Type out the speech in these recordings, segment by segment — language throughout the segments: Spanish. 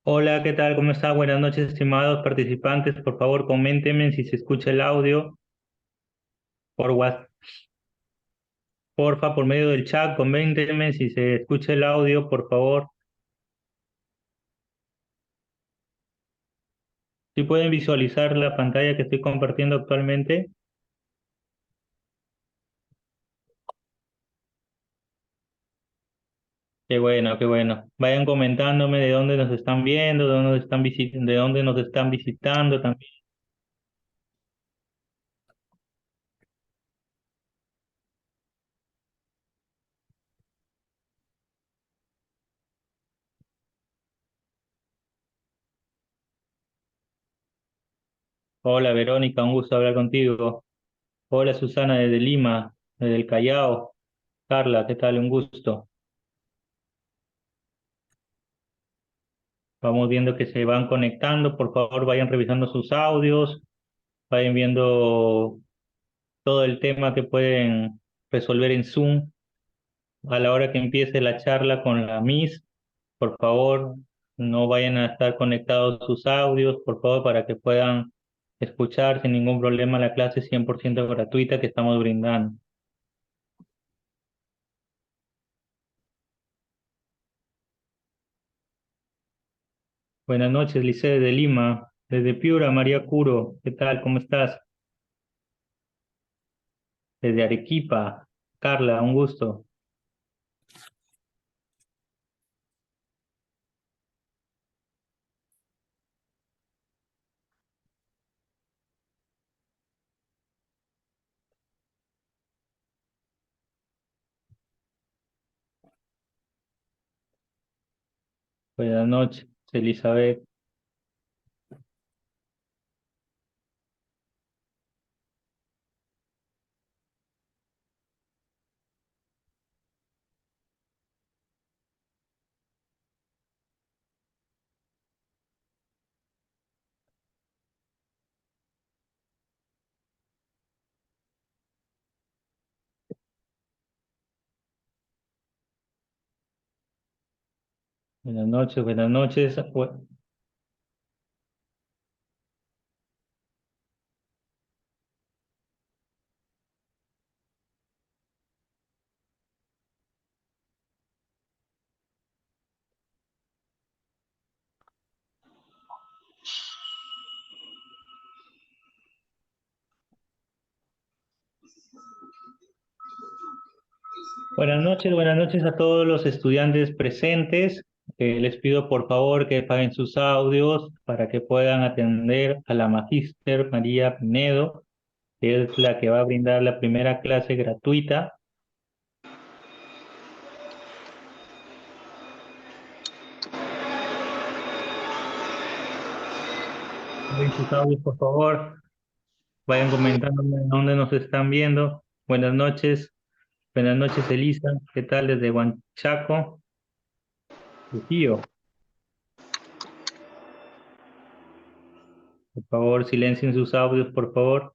Hola, ¿qué tal? ¿Cómo está? Buenas noches, estimados participantes. Por favor, coméntenme si se escucha el audio por WhatsApp, porfa, por medio del chat. Coméntenme si se escucha el audio, por favor. Si pueden visualizar la pantalla que estoy compartiendo actualmente. Qué bueno, qué bueno. Vayan comentándome de dónde nos están viendo, de dónde nos están de dónde nos están visitando también. Hola, Verónica, un gusto hablar contigo. Hola, Susana, desde Lima, desde el Callao. Carla, ¿qué tal? Un gusto. Vamos viendo que se van conectando. Por favor, vayan revisando sus audios, vayan viendo todo el tema que pueden resolver en Zoom a la hora que empiece la charla con la Miss. Por favor, no vayan a estar conectados sus audios, por favor, para que puedan escuchar sin ningún problema la clase 100% gratuita que estamos brindando. Buenas noches, Liceo de Lima, desde Piura, María Curo. ¿Qué tal? ¿Cómo estás? Desde Arequipa, Carla, un gusto. Buenas noches, Elizabeth. Buenas noches, buenas noches. Buenas noches a todos los estudiantes presentes. Les pido por favor que paguen sus audios para que puedan atender a la Magíster María Pinedo, que es la que va a brindar la primera clase gratuita. Paguen sus audios, por favor. Vayan comentándome de dónde nos están viendo. Buenas noches, Elisa. ¿Qué tal desde Huanchaco? Trujillo. Por favor, silencien sus audios, por favor.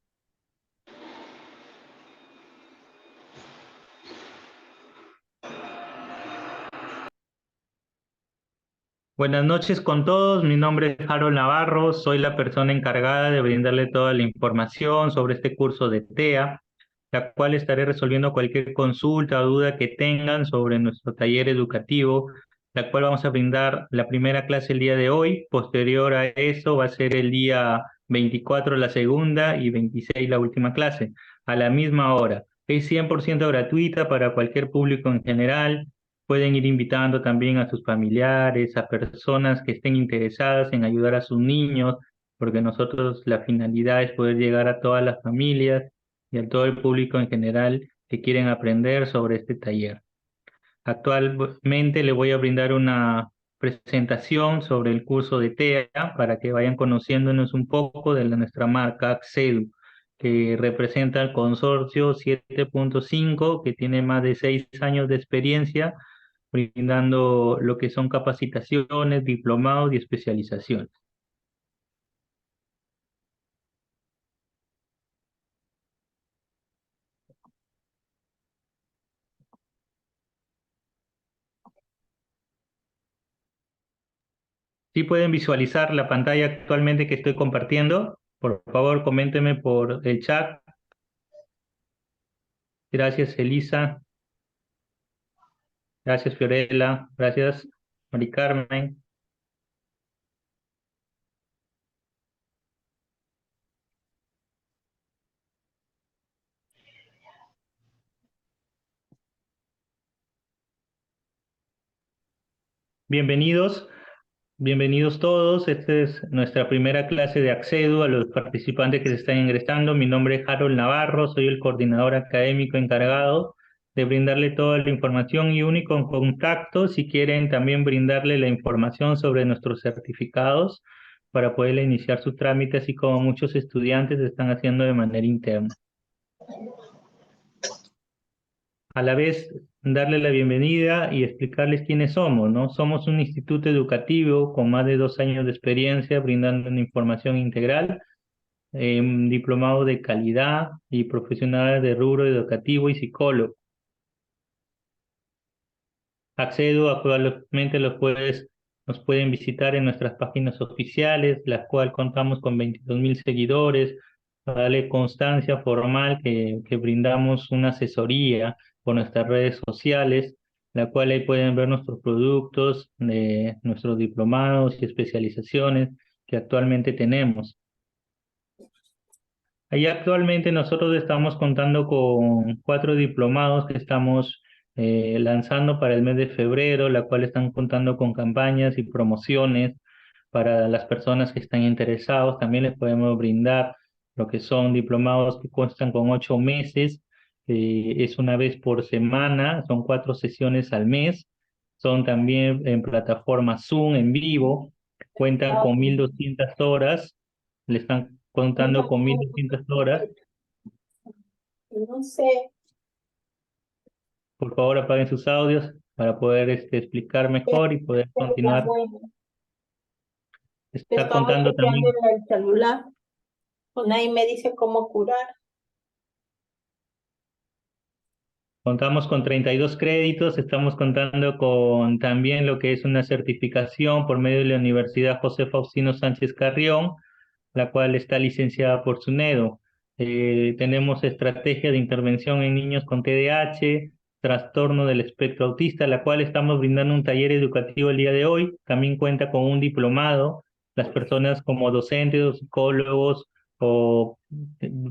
Buenas noches con todos, mi nombre es Harold Navarro, soy la persona encargada de brindarle toda la información sobre este curso de TEA, la cual estaré resolviendo cualquier consulta o duda que tengan sobre nuestro taller educativo, la cual vamos a brindar la primera clase el día de hoy. Posterior a eso va a ser el día 24 la segunda y 26 la última clase, a la misma hora. Es 100% gratuita para cualquier público en general. Pueden ir invitando también a sus familiares, a personas que estén interesadas en ayudar a sus niños, porque nosotros la finalidad es poder llegar a todas las familias y a todo el público en general que quieren aprender sobre este taller. Actualmente le voy a brindar una presentación sobre el curso de TEA para que vayan conociéndonos un poco de nuestra marca Accedu, que representa el consorcio 7.5, que tiene más de 6 años de experiencia brindando lo que son capacitaciones, diplomados y especializaciones. ¿Sí pueden visualizar la pantalla actualmente que estoy compartiendo? Por favor, coméntenme por el chat. Gracias, Elisa. Gracias, Fiorella. Gracias, Mari Carmen. Bienvenidos. Bienvenidos todos. Esta es nuestra primera clase de Accedu a los participantes que se están ingresando. Mi nombre es Harold Navarro, soy el coordinador académico encargado de brindarle toda la información y único contacto si quieren también brindarle la información sobre nuestros certificados para poder iniciar su trámite, así como muchos estudiantes están haciendo de manera interna. A la vez darle la bienvenida y explicarles quiénes somos, ¿no? Somos un instituto educativo con más de 2 años de experiencia brindando una información integral, un diplomado de calidad y profesionales de rubro educativo y psicólogo. Accedo actualmente nos pueden visitar en nuestras páginas oficiales, las cuales contamos con 22.000 seguidores, para darle constancia formal que brindamos una asesoría por nuestras redes sociales, la cual ahí pueden ver nuestros productos, nuestros diplomados y especializaciones que actualmente tenemos. Ahí actualmente nosotros estamos contando con 4 diplomados que estamos lanzando para el mes de febrero, la cual están contando con campañas y promociones para las personas que están interesados. También les podemos brindar lo que son diplomados que constan con 8 meses, es una vez por semana, son 4 sesiones al mes, son también en plataforma Zoom en vivo, cuentan con 1.200 horas, le están contando con 1.200 horas. No sé, Por favor, apaguen sus audios para poder explicar mejor y poder sería continuar. bueno. Está Estaba contando chequeando también, en el celular, pues ahí me dice cómo curar. contamos con 32 créditos, estamos contando con también lo que es una certificación por medio de la Universidad José Faustino Sánchez Carrión, la cual está licenciada por SUNEDO. Tenemos estrategia de intervención en niños con TDAH, trastorno del espectro autista, la cual estamos brindando un taller educativo el día de hoy. También cuenta con un diplomado. Las personas como docentes o psicólogos o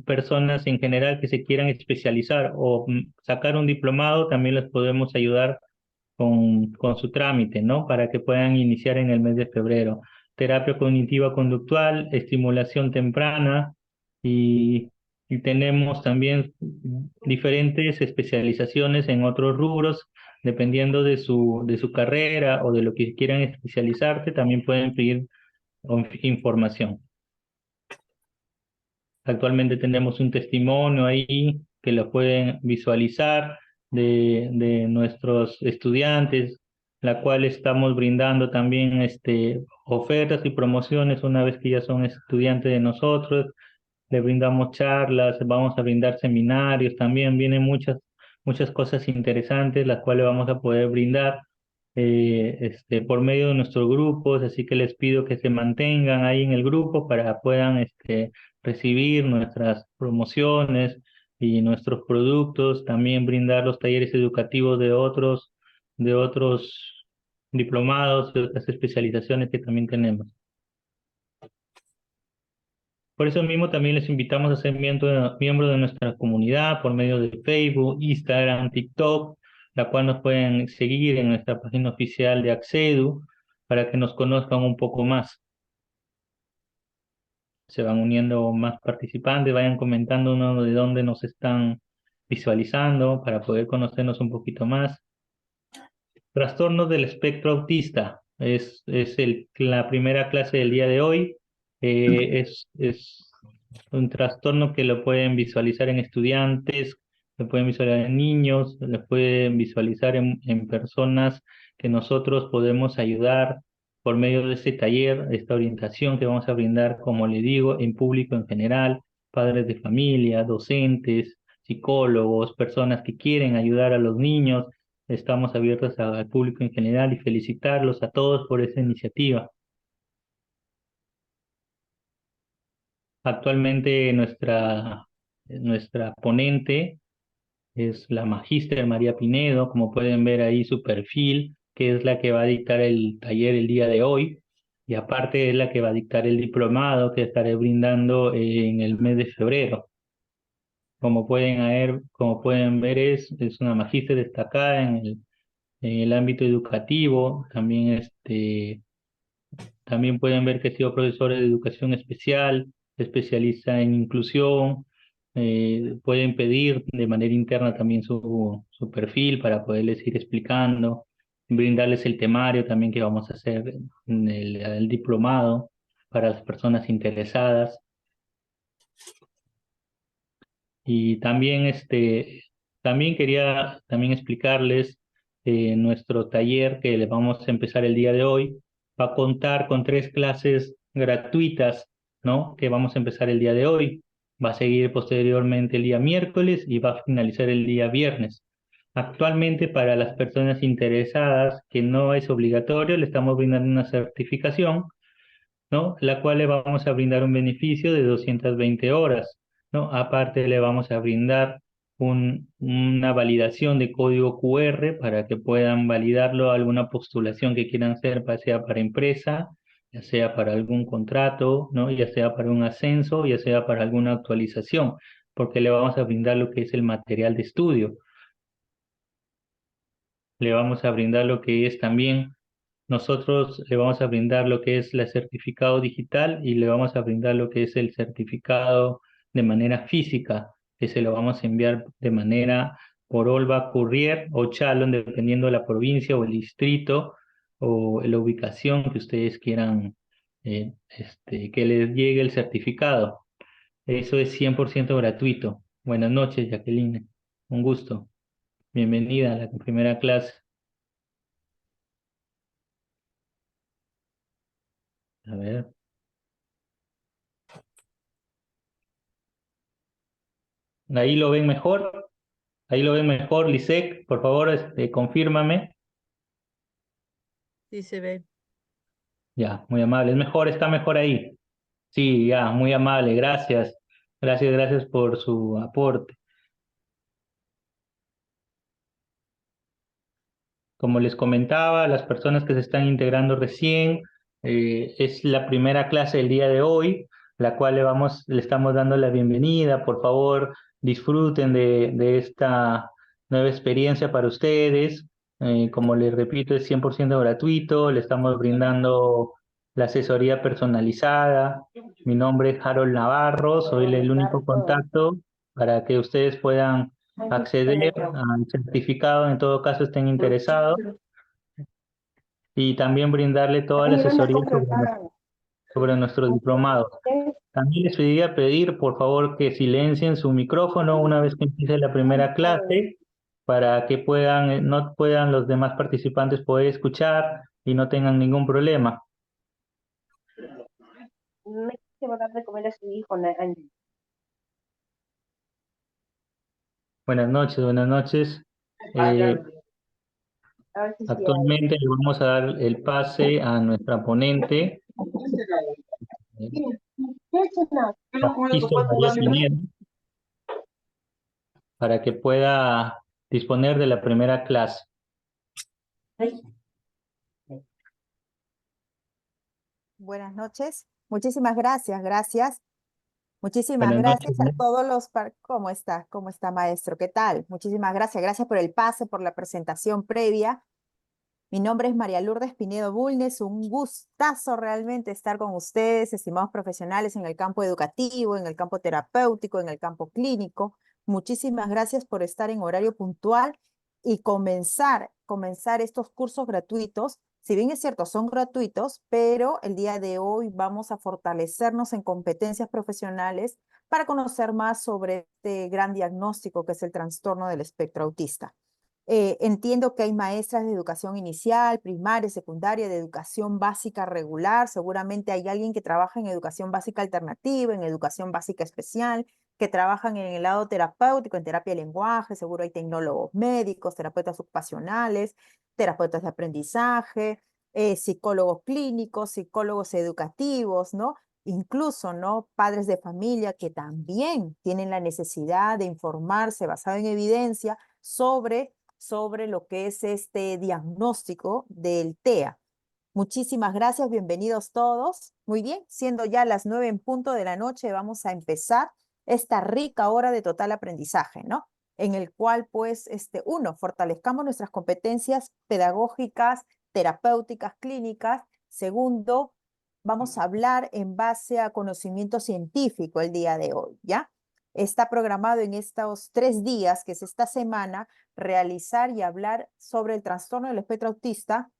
personas en general que se quieran especializar o sacar un diplomado, también les podemos ayudar con su trámite, ¿no? Para que puedan iniciar en el mes de febrero. Terapia cognitiva conductual, estimulación temprana y tenemos también diferentes especializaciones en otros rubros, dependiendo de su carrera o de lo que quieran especializarse, también pueden pedir información. Actualmente tenemos un testimonio ahí que lo pueden visualizar de nuestros estudiantes, la cual estamos brindando también ofertas y promociones una vez que ya son estudiantes de nosotros. Le brindamos charlas, vamos a brindar seminarios, también vienen muchas cosas interesantes, las cuales vamos a poder brindar por medio de nuestros grupos, así que les pido que se mantengan ahí en el grupo para puedan recibir nuestras promociones y nuestros productos, también brindar los talleres educativos de otros diplomados y otras especializaciones que también tenemos. Por eso mismo también les invitamos a ser miembro de nuestra comunidad por medio de Facebook, Instagram, TikTok, la cual nos pueden seguir en nuestra página oficial de Accedu para que nos conozcan un poco más. Se van uniendo más participantes, vayan comentando uno de dónde nos están visualizando para poder conocernos un poquito más. Trastorno del espectro autista es la primera clase del día de hoy. Es un trastorno que lo pueden visualizar en estudiantes, lo pueden visualizar en niños, lo pueden visualizar en personas que nosotros podemos ayudar por medio de este taller, esta orientación que vamos a brindar, como le digo, en público en general, padres de familia, docentes, psicólogos, personas que quieren ayudar a los niños. Estamos abiertos al público en general y felicitarlos a todos por esa iniciativa. Actualmente nuestra ponente es la magíster María Pinedo, como pueden ver ahí su perfil, que es la que va a dictar el taller el día de hoy, y aparte es la que va a dictar el diplomado que estaré brindando en el mes de febrero. Como pueden ver es una magíster destacada en el ámbito educativo, también pueden ver que ha sido profesor de educación especial, se especializa en inclusión. Pueden pedir de manera interna también su perfil para poderles ir explicando, brindarles el temario también que vamos a hacer en el diplomado para las personas interesadas. Y también, también quería también explicarles nuestro taller que le vamos a empezar el día de hoy. Va a contar con 3 clases gratuitas, ¿no? Que vamos a empezar el día de hoy. Va a seguir posteriormente el día miércoles y va a finalizar el día viernes. Actualmente, para las personas interesadas, que no es obligatorio, le estamos brindando una certificación, ¿no? La cual le vamos a brindar un beneficio de 220 horas, ¿no? Aparte le vamos a brindar una validación de código QR para que puedan validarlo a alguna postulación que quieran hacer, ya sea para empresa, ya sea para algún contrato, ¿no? Ya sea para un ascenso, ya sea para alguna actualización, porque le vamos a brindar lo que es el material de estudio. Le vamos a brindar lo que es también nosotros le vamos a brindar lo que es el certificado digital y le vamos a brindar lo que es el certificado de manera física, que se lo vamos a enviar de manera por Olva Courier o Chalon, dependiendo de la provincia o el distrito o la ubicación que ustedes quieran que les llegue el certificado. Eso es 100% gratuito. Buenas noches, Jacqueline. Un gusto. Bienvenida a la primera clase. A ver. Ahí lo ven mejor. Ahí lo ven mejor, Lisek, por favor, confírmame. Sí se ve. Ya, muy amable. Es mejor, está mejor ahí. Sí, ya, muy amable, gracias. Gracias por su aporte. Como les comentaba, las personas que se están integrando recién, es la primera clase del día de hoy, la cual le estamos dando la bienvenida. Por favor, disfruten de esta nueva experiencia para ustedes. Como les repito, es 100% gratuito, le estamos brindando la asesoría personalizada. Mi nombre es Harold Navarro, soy el único contacto para que ustedes puedan acceder al certificado, en todo caso estén interesados, y también brindarle toda la asesoría sobre nuestro diplomado. También les pediría pedir, por favor, que silencien su micrófono una vez que empiece la primera clase, para que no puedan los demás participantes poder escuchar y no tengan ningún problema. Se va a dar de comer a su hijo, Ángel. Buenas noches, buenas noches. A ver si sí hay. Actualmente le vamos a dar el pase a nuestra ponente, la magíster María Pineda, para que pueda disponer de la primera clase. Buenas noches. Muchísimas gracias, gracias. Muchísimas Buenas noches, gracias a todos los... ¿Cómo está? ¿Cómo está, maestro? ¿Qué tal? Muchísimas gracias. Gracias por el pase, por la presentación previa. Mi nombre es María Lourdes Pinedo Bulnes. Un gustazo realmente estar con ustedes, estimados profesionales en el campo educativo, en el campo terapéutico, en el campo clínico. Muchísimas gracias por estar en horario puntual y comenzar estos cursos gratuitos. Si bien es cierto, son gratuitos, pero el día de hoy vamos a fortalecernos en competencias profesionales para conocer más sobre este gran diagnóstico que es el trastorno del espectro autista. Entiendo que hay maestras de educación inicial, primaria, secundaria, de educación básica regular. Seguramente hay alguien que trabaja en educación básica alternativa, en educación básica especial, que trabajan en el lado terapéutico, en terapia de lenguaje. Seguro hay tecnólogos médicos, terapeutas ocupacionales, terapeutas de aprendizaje, psicólogos clínicos, psicólogos educativos, ¿no? incluso, ¿no? Padres de familia que también tienen la necesidad de informarse basado en evidencia sobre lo que es este diagnóstico del TEA. Muchísimas gracias, bienvenidos todos. Muy bien, siendo ya las 9 en punto de la noche, vamos a empezar esta rica hora de total aprendizaje, ¿no? En el cual, pues, uno, fortalezcamos nuestras competencias pedagógicas, terapéuticas, clínicas. Segundo, vamos a hablar en base a conocimiento científico el día de hoy, ¿ya? Está programado en estos 3 días, que es esta semana, realizar y hablar sobre el trastorno del espectro autista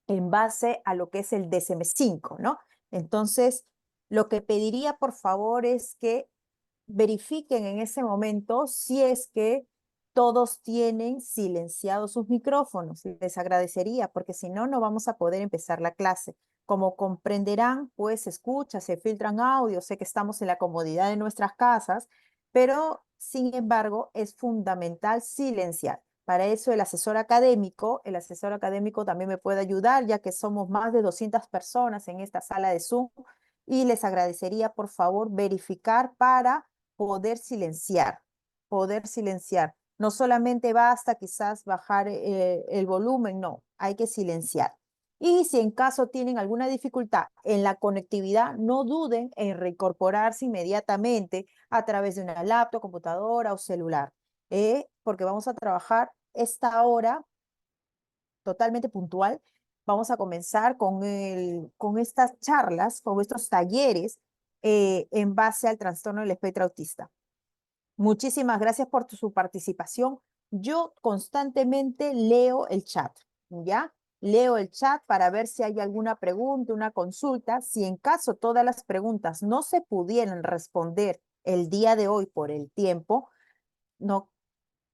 en base a lo que es el DSM-5, ¿no? Entonces, lo que pediría, por favor, es que verifiquen en ese momento si es que todos tienen silenciados sus micrófonos. Les agradecería, porque si no, no vamos a poder empezar la clase. Como comprenderán, pues se escucha, se filtran audios, sé que estamos en la comodidad de nuestras casas, pero sin embargo es fundamental silenciar. Para eso el asesor académico también me puede ayudar, ya que somos más de 200 personas en esta sala de Zoom, y les agradecería, por favor, verificar para poder silenciar. No solamente basta quizás bajar el volumen, no, hay que silenciar. Y si en caso tienen alguna dificultad en la conectividad, no duden en reincorporarse inmediatamente a través de una laptop, computadora o celular, porque vamos a trabajar esta hora totalmente puntual. Vamos a comenzar con estas charlas, con estos talleres en base al trastorno del espectro autista. Muchísimas gracias por su participación. Yo constantemente leo el chat, ¿ya? Leo el chat para ver si hay alguna pregunta, una consulta. Si en caso todas las preguntas no se pudieran responder el día de hoy por el tiempo,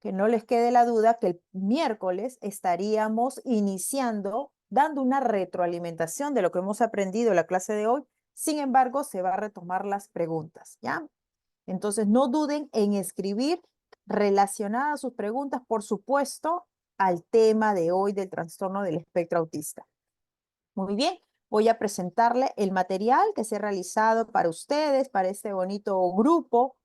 que no les quede la duda que el miércoles estaríamos iniciando, dando una retroalimentación de lo que hemos aprendido en la clase de hoy. Sin embargo, se va a retomar las preguntas, ¿ya? Entonces, no duden en escribir relacionadas sus preguntas, por supuesto, al tema de hoy del trastorno del espectro autista. Muy bien, voy a presentarle el material que se ha realizado para ustedes, para este bonito grupo,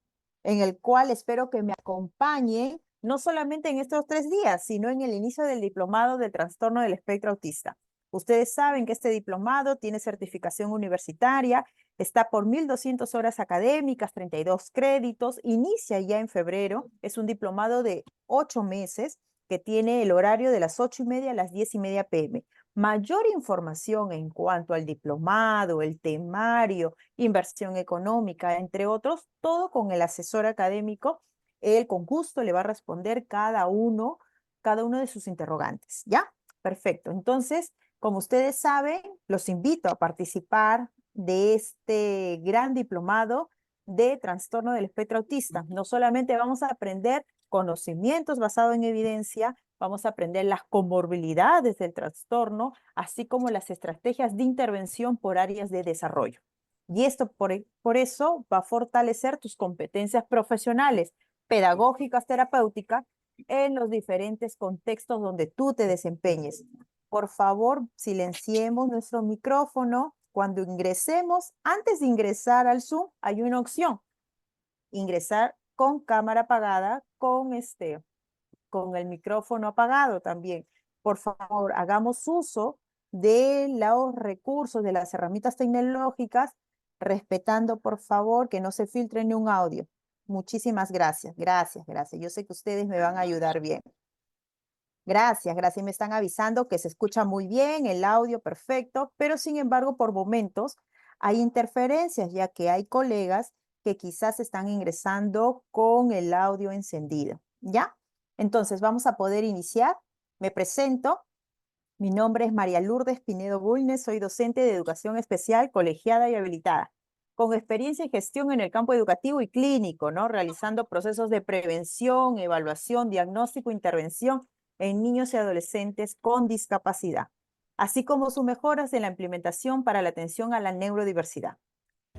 en el cual espero que me acompañen, no solamente en estos 3 días, sino en el inicio del diplomado del trastorno del espectro autista. Ustedes saben que este diplomado tiene certificación universitaria, está por 1.200 horas académicas, 32 créditos, inicia ya en febrero, es un diplomado de 8 meses que tiene el horario de las 8:30 a las 10:30 p.m. Mayor información en cuanto al diplomado, el temario, inversión económica, entre otros, todo con el asesor académico. Él con gusto le va a responder cada uno de sus interrogantes, ¿ya? Perfecto. Entonces, como ustedes saben, los invito a participar de este gran diplomado de trastorno del espectro autista. No solamente vamos a aprender conocimientos basados en evidencia, vamos a aprender las comorbilidades del trastorno, así como las estrategias de intervención por áreas de desarrollo. Y esto por eso va a fortalecer tus competencias profesionales, pedagógicas, terapéuticas, en los diferentes contextos donde tú te desempeñes. Por favor, silenciemos nuestro micrófono. Cuando ingresemos, antes de ingresar al Zoom, hay una opción. Ingresar con cámara apagada, con el micrófono apagado también. Por favor, hagamos uso de los recursos, de las herramientas tecnológicas, respetando, por favor, que no se filtre ni un audio. Muchísimas gracias, gracias, gracias. Yo sé que ustedes me van a ayudar bien. Gracias, gracias. Me están avisando que se escucha muy bien, el audio perfecto, pero sin embargo, por momentos hay interferencias, ya que hay colegas que quizás están ingresando con el audio encendido, ¿ya? Entonces, vamos a poder iniciar. Me presento. Mi nombre es María Lourdes Pinedo Bulnes, soy docente de educación especial, colegiada y habilitada, con experiencia en gestión en el campo educativo y clínico, ¿no? Realizando procesos de prevención, evaluación, diagnóstico, intervención en niños y adolescentes con discapacidad, así como sus mejoras en la implementación para la atención a la neurodiversidad.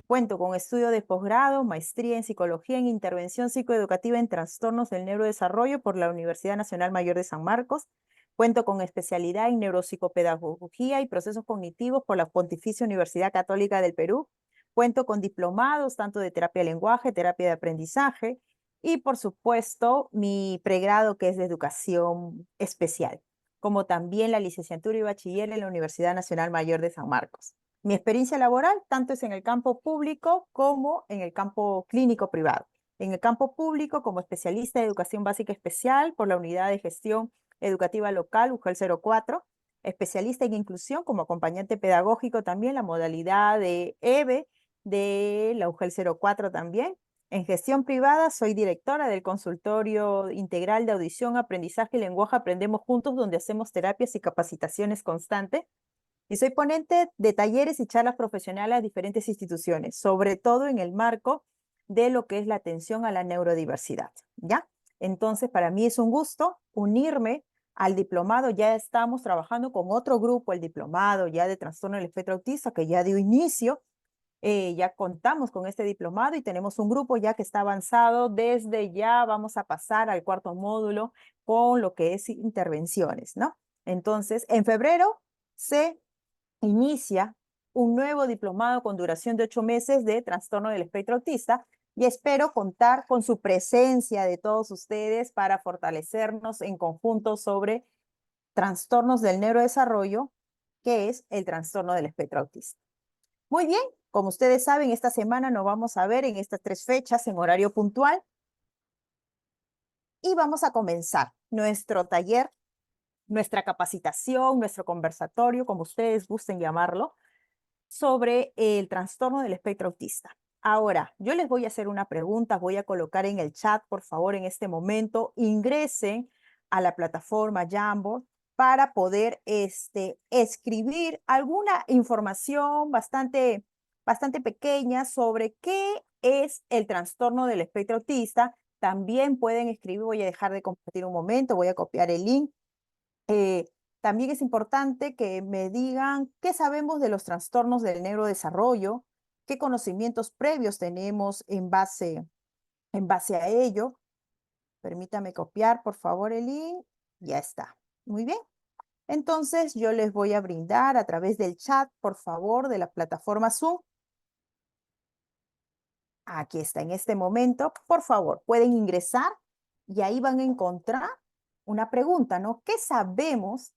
Cuento con estudio de posgrado, maestría en psicología en intervención psicoeducativa en trastornos del neurodesarrollo por la Universidad Nacional Mayor de San Marcos. Cuento con especialidad en neuropsicopedagogía y procesos cognitivos por la Pontificia Universidad Católica del Perú. Cuento con diplomados tanto de terapia de lenguaje, terapia de aprendizaje y, por supuesto, mi pregrado que es de educación especial, como también la licenciatura y bachiller en la Universidad Nacional Mayor de San Marcos. Mi experiencia laboral tanto es en el campo público como en el campo clínico privado. En el campo público como especialista de educación básica especial por la Unidad de Gestión Educativa Local, UGEL 04, especialista en inclusión como acompañante pedagógico también, la modalidad de EBE de la UGEL 04 también. En gestión privada soy directora del consultorio integral de audición, aprendizaje y lenguaje Aprendemos Juntos, donde hacemos terapias y capacitaciones constantes. Y soy ponente de talleres y charlas profesionales a diferentes instituciones, sobre todo en el marco de lo que es la atención a la neurodiversidad, ¿ya? Entonces, para mí es un gusto unirme al diplomado. Ya estamos trabajando con otro grupo, el diplomado ya de trastorno del espectro autista, que ya dio inicio. Ya contamos con este diplomado y tenemos un grupo ya que está avanzado. Desde ya vamos a pasar al cuarto módulo con lo que es intervenciones, ¿no? Entonces, en febrero se inicia un nuevo diplomado con duración de 8 meses de trastorno del espectro autista y espero contar con su presencia de todos ustedes para fortalecernos en conjunto sobre trastornos del neurodesarrollo, que es el trastorno del espectro autista. Muy bien, como ustedes saben, esta semana nos vamos a ver en estas 3 fechas en horario puntual y vamos a comenzar nuestro taller, nuestra capacitación, nuestro conversatorio, como ustedes gusten llamarlo, sobre el trastorno del espectro autista. Ahora, yo les voy a hacer una pregunta, voy a colocar en el chat, por favor, en este momento, ingresen a la plataforma Jamboard para poder escribir alguna información bastante pequeña sobre qué es el trastorno del espectro autista. También pueden escribir, voy a dejar de compartir un momento, voy a copiar el link. También es importante que me digan qué sabemos de los trastornos del neurodesarrollo, qué conocimientos previos tenemos en base a ello. Permítame copiar, por favor, el link. Ya está. Muy bien. Entonces, yo les voy a brindar a través del chat, por favor, de la plataforma Zoom. Aquí está, en este momento, por favor, pueden ingresar y ahí van a encontrar una pregunta, ¿no? ¿Qué sabemos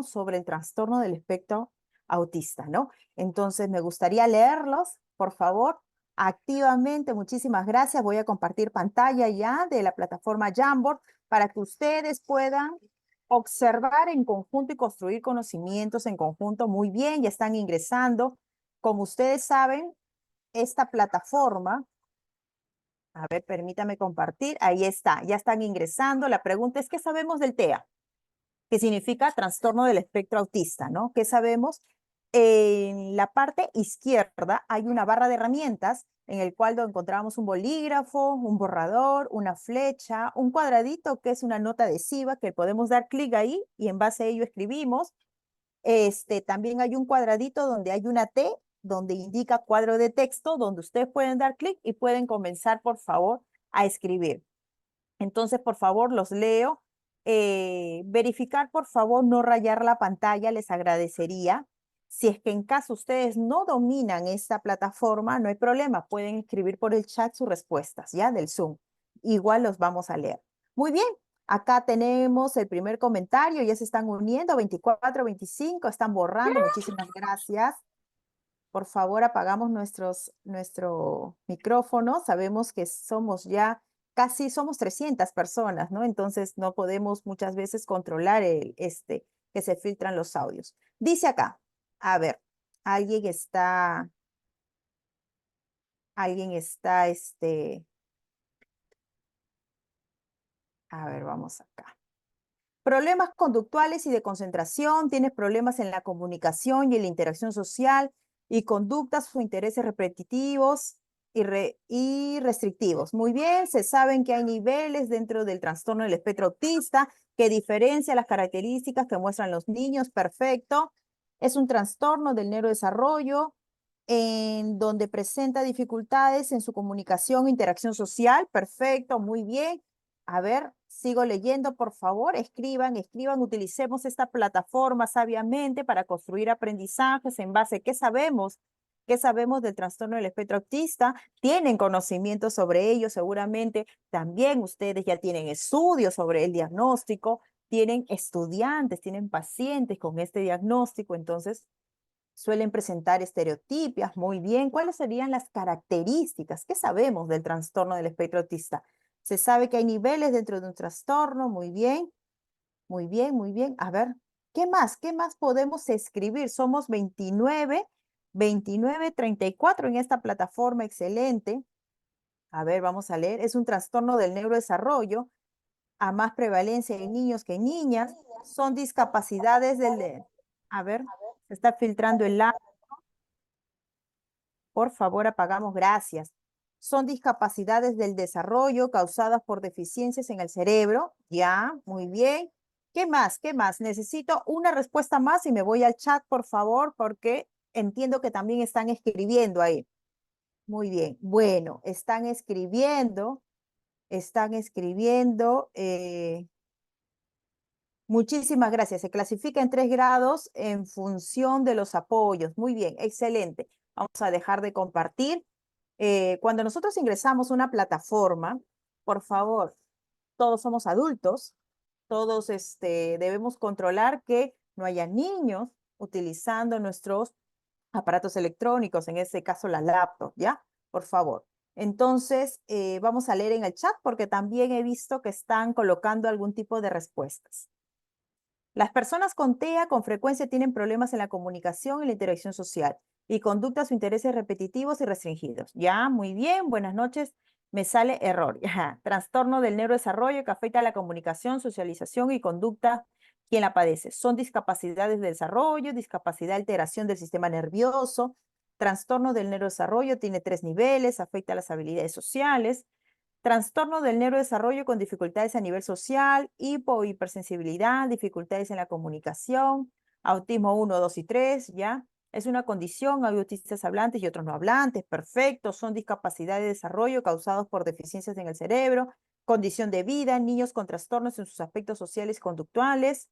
sobre el trastorno del espectro autista, ¿no? Entonces, me gustaría leerlos, por favor, activamente. Muchísimas gracias. Voy a compartir pantalla ya de la plataforma Jamboard para que ustedes puedan observar en conjunto y construir conocimientos en conjunto. Muy bien, ya están ingresando. Como ustedes saben, esta plataforma, a ver, permítame compartir, ahí está, ya están ingresando. La pregunta es, ¿qué sabemos del TEA? ¿Qué significa trastorno del espectro autista, ¿no? ¿Qué sabemos? En la parte izquierda hay una barra de herramientas en el cual encontramos un bolígrafo, un borrador, una flecha, un cuadradito que es una nota adhesiva que podemos dar clic ahí y en base a ello escribimos. También hay un cuadradito donde hay una T, donde indica cuadro de texto, donde ustedes pueden dar clic y pueden comenzar, por favor, a escribir. Entonces, por favor, los leo. Verificar, por favor, no rayar la pantalla, les agradecería. Si es que en caso ustedes no dominan esta plataforma, no hay problema, pueden escribir por el chat sus respuestas, ¿ya? Del Zoom. Igual los vamos a leer. Muy bien, acá tenemos el primer comentario, ya se están uniendo, 24, 25, están borrando, muchísimas gracias. Por favor, apagamos nuestro micrófono, sabemos que somos 300 personas, ¿no? Entonces no podemos muchas veces controlar que se filtran los audios. Dice acá, a ver, alguien está, a ver, vamos acá. Problemas conductuales y de concentración, tienes problemas en la comunicación y en la interacción social y conductas o intereses repetitivos y restrictivos. Muy bien, se saben que hay niveles dentro del trastorno del espectro autista que diferencia las características que muestran los niños. Perfecto. Es un trastorno del neurodesarrollo en donde presenta dificultades en su comunicación e interacción social. Perfecto, muy bien. A ver, sigo leyendo, por favor. Escriban, utilicemos esta plataforma sabiamente para construir aprendizajes en base a qué sabemos ¿Qué sabemos del trastorno del espectro autista? Tienen conocimiento sobre ello seguramente. También ustedes ya tienen estudios sobre el diagnóstico, tienen estudiantes, tienen pacientes con este diagnóstico, entonces suelen presentar estereotipias. Muy bien, ¿cuáles serían las características? ¿Qué sabemos del trastorno del espectro autista? Se sabe que hay niveles dentro de un trastorno. Muy bien, muy bien, muy bien. A ver, ¿qué más? ¿Qué más podemos escribir? Somos 29, 34 en esta plataforma. Excelente. A ver, vamos a leer. Es un trastorno del neurodesarrollo a más prevalencia en niños que en niñas. Son discapacidades A ver, se está filtrando el audio. Por favor, apagamos. Gracias. Son discapacidades del desarrollo causadas por deficiencias en el cerebro. Ya, muy bien. ¿Qué más? ¿Qué más? Necesito una respuesta más y me voy al chat, por favor, porque entiendo que también están escribiendo ahí. Muy bien. Bueno, están escribiendo. Están escribiendo. Muchísimas gracias. Se clasifica en 3 grados en función de los apoyos. Muy bien, excelente. Vamos a dejar de compartir. Cuando nosotros ingresamos a una plataforma, por favor, todos somos adultos, todos debemos controlar que no haya niños utilizando nuestros aparatos electrónicos, en este caso la laptop, ¿ya? Por favor. Entonces, vamos a leer en el chat porque también he visto que están colocando algún tipo de respuestas. Las personas con TEA con frecuencia tienen problemas en la comunicación y la interacción social y conductas o intereses repetitivos y restringidos. Ya, muy bien, buenas noches. Me sale error. Ya. Trastorno del neurodesarrollo que afecta a la comunicación, socialización y conducta. ¿Quién la padece? Son discapacidades de desarrollo, discapacidad de alteración del sistema nervioso. Trastorno del neurodesarrollo tiene 3 niveles, afecta a las habilidades sociales. Trastorno del neurodesarrollo con dificultades a nivel social, hipersensibilidad, dificultades en la comunicación, autismo 1, 2 y 3, ¿ya? Es una condición, hay autistas hablantes y otros no hablantes, perfecto, son discapacidades de desarrollo causados por deficiencias en el cerebro, condición de vida, niños con trastornos en sus aspectos sociales y conductuales,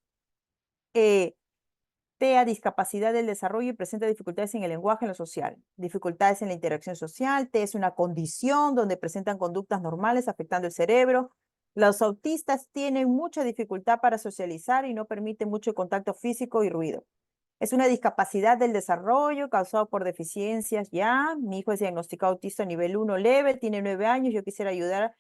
TEA, discapacidad del desarrollo y presenta dificultades en el lenguaje y en lo social. Dificultades en la interacción social. TEA es una condición donde presentan conductas normales afectando el cerebro. Los autistas tienen mucha dificultad para socializar y no permiten mucho contacto físico y ruido. Es una discapacidad del desarrollo causada por deficiencias. Ya, mi hijo es diagnosticado autista nivel 1 leve, tiene 9 años. Yo quisiera ayudar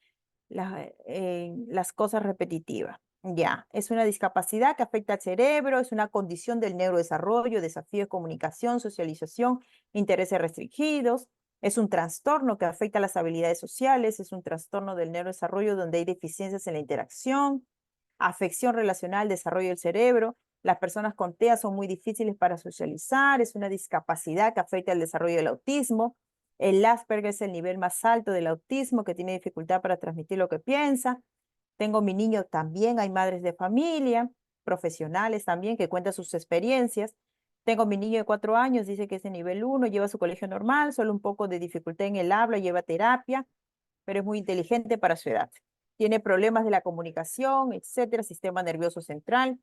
en las cosas repetitivas. Ya, es una discapacidad que afecta al cerebro, es una condición del neurodesarrollo, desafío de comunicación, socialización, intereses restringidos, es un trastorno que afecta las habilidades sociales, es un trastorno del neurodesarrollo donde hay deficiencias en la interacción, afección relacional, desarrollo del cerebro. Las personas con TEA son muy difíciles para socializar, es una discapacidad que afecta el desarrollo del autismo. El Asperger es el nivel más alto del autismo, que tiene dificultad para transmitir lo que piensa. Tengo mi niño también, hay madres de familia, profesionales también que cuentan sus experiencias. Tengo mi niño de 4 años, dice que es de nivel 1, lleva a su colegio normal, solo un poco de dificultad en el habla, lleva terapia, pero es muy inteligente para su edad. Tiene problemas de la comunicación, etcétera, sistema nervioso central.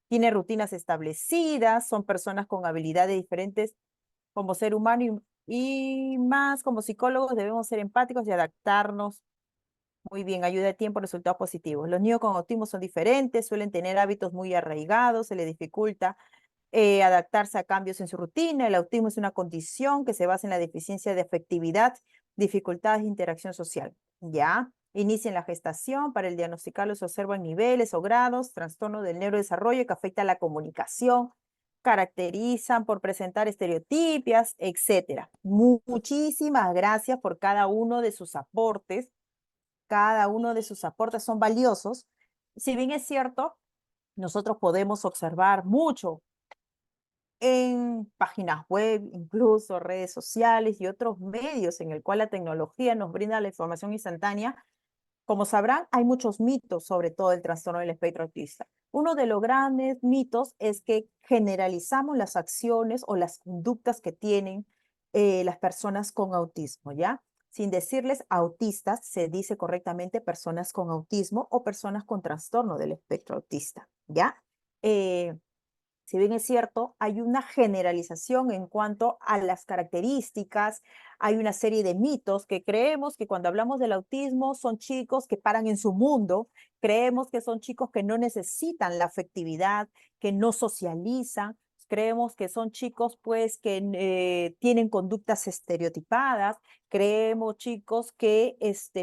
Tiene rutinas establecidas, son personas con habilidades diferentes como ser humano y más como psicólogos debemos ser empáticos y adaptarnos. Muy bien, ayuda de tiempo, resultados positivos. Los niños con autismo son diferentes, suelen tener hábitos muy arraigados, se les dificulta adaptarse a cambios en su rutina. El autismo es una condición que se basa en la deficiencia de afectividad, dificultades de interacción social. Ya, inicia en la gestación, para el diagnosticarlo se observan niveles o grados, trastorno del neurodesarrollo que afecta a la comunicación, caracterizan por presentar estereotipias, etcétera. Muchísimas gracias por cada uno de sus aportes. Cada uno de sus aportes son valiosos. Si bien es cierto, nosotros podemos observar mucho en páginas web, incluso redes sociales y otros medios en el cual la tecnología nos brinda la información instantánea. Como sabrán, hay muchos mitos sobre todo el trastorno del espectro autista. Uno de los grandes mitos es que generalizamos las acciones o las conductas que tienen las personas con autismo, ¿ya? Sin decirles autistas, se dice correctamente personas con autismo o personas con trastorno del espectro autista, ¿ya? Si bien es cierto, hay una generalización en cuanto a las características, hay una serie de mitos que creemos que cuando hablamos del autismo son chicos que paran en su mundo, creemos que son chicos que no necesitan la afectividad, que no socializan, creemos que son chicos pues que tienen conductas estereotipadas, creemos chicos que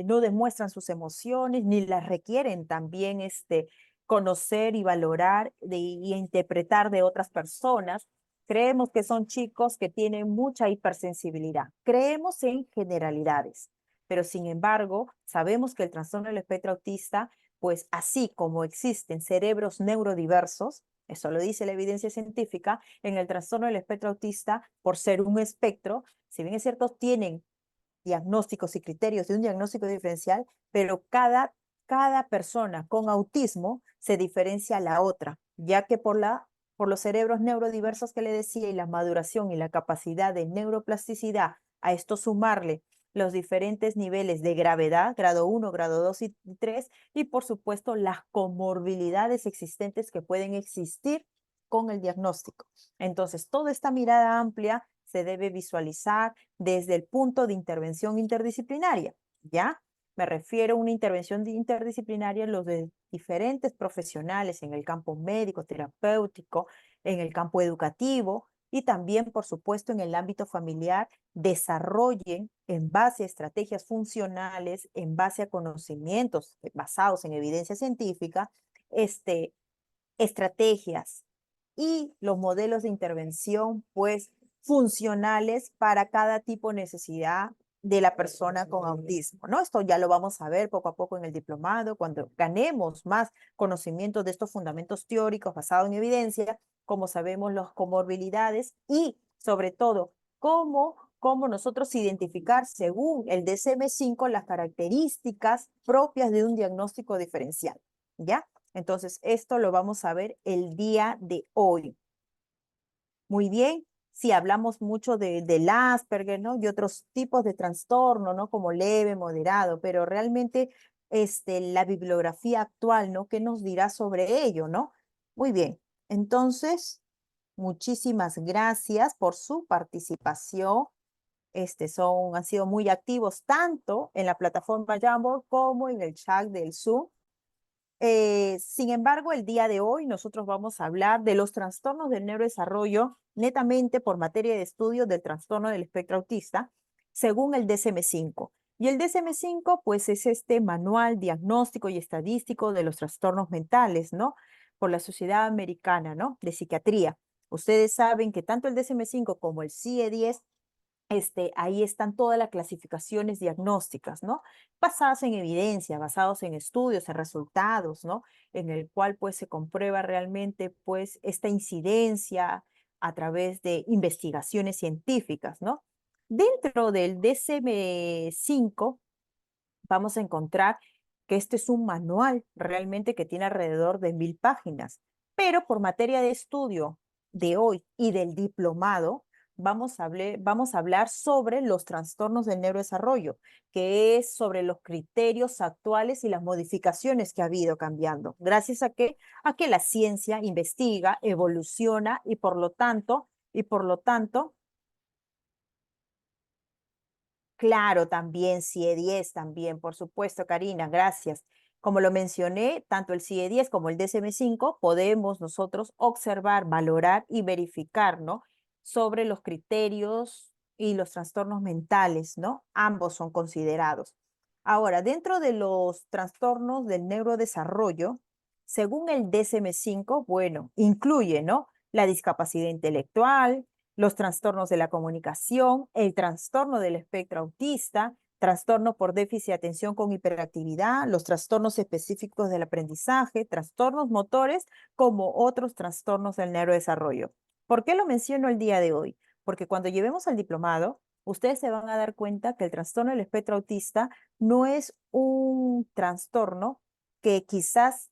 no demuestran sus emociones ni las requieren también conocer y valorar y interpretar de otras personas. Creemos que son chicos que tienen mucha hipersensibilidad. Creemos en generalidades, pero sin embargo, sabemos que el trastorno del espectro autista, pues así como existen cerebros neurodiversos, eso lo dice la evidencia científica, en el trastorno del espectro autista, por ser un espectro, si bien es cierto, tienen diagnósticos y criterios de un diagnóstico diferencial, pero cada persona con autismo se diferencia a la otra, ya que por los cerebros neurodiversos que le decía y la maduración y la capacidad de neuroplasticidad, a esto sumarle los diferentes niveles de gravedad, grado 1, grado 2 y 3, y por supuesto las comorbilidades existentes que pueden existir con el diagnóstico. Entonces, toda esta mirada amplia se debe visualizar desde el punto de intervención interdisciplinaria, ¿ya? Me refiero a una intervención interdisciplinaria en los de diferentes profesionales en el campo médico, terapéutico, en el campo educativo y también, por supuesto, en el ámbito familiar, desarrollen en base a estrategias funcionales, en base a conocimientos basados en evidencia científica, estrategias y los modelos de intervención, pues, funcionales para cada tipo de necesidad de la persona con autismo, ¿no? Esto ya lo vamos a ver poco a poco en el diplomado, cuando ganemos más conocimiento de estos fundamentos teóricos basados en evidencia, como sabemos las comorbilidades y, sobre todo, cómo nosotros identificar según el DSM-5 las características propias de un diagnóstico diferencial, ¿ya? Entonces, esto lo vamos a ver el día de hoy. Muy bien, si hablamos mucho del Asperger, ¿no? Y otros tipos de trastorno, ¿no? Como leve, moderado, pero realmente la bibliografía actual, ¿no? ¿Qué nos dirá sobre ello, ¿no? Muy bien, entonces, muchísimas gracias por su participación. Han sido muy activos tanto en la plataforma Jamboard como en el chat del Zoom. Sin embargo, el día de hoy nosotros vamos a hablar de los trastornos del neurodesarrollo netamente por materia de estudio del trastorno del espectro autista, según el DSM-5. Y el DSM-5, pues, es este manual diagnóstico y estadístico de los trastornos mentales, ¿no? Por la Sociedad Americana, ¿no? De Psiquiatría. Ustedes saben que tanto el DSM-5 como el CIE-10 ahí están todas las clasificaciones diagnósticas, ¿no? Basadas en evidencia, basados en estudios, en resultados, ¿no? En el cual pues se comprueba realmente pues esta incidencia a través de investigaciones científicas, ¿no? Dentro del DSM-5 vamos a encontrar que este es un manual realmente que tiene alrededor de 1000 páginas, pero por materia de estudio de hoy y del diplomado, vamos a hablar sobre los trastornos del neurodesarrollo, que es sobre los criterios actuales y las modificaciones que ha habido cambiando, gracias a que la ciencia investiga, evoluciona y por lo tanto, claro, también CIE-10, también, por supuesto, Karina, gracias. Como lo mencioné, tanto el CIE-10 como el DSM-5 podemos nosotros observar, valorar y verificar, ¿no? Sobre los criterios y los trastornos mentales, ¿no? Ambos son considerados. Ahora, dentro de los trastornos del neurodesarrollo, según el DSM-5, bueno, incluye, ¿no? La discapacidad intelectual, los trastornos de la comunicación, el trastorno del espectro autista, trastorno por déficit de atención con hiperactividad, los trastornos específicos del aprendizaje, trastornos motores, como otros trastornos del neurodesarrollo. ¿Por qué lo menciono el día de hoy? Porque cuando llevemos al diplomado, ustedes se van a dar cuenta que el trastorno del espectro autista no es un trastorno que quizás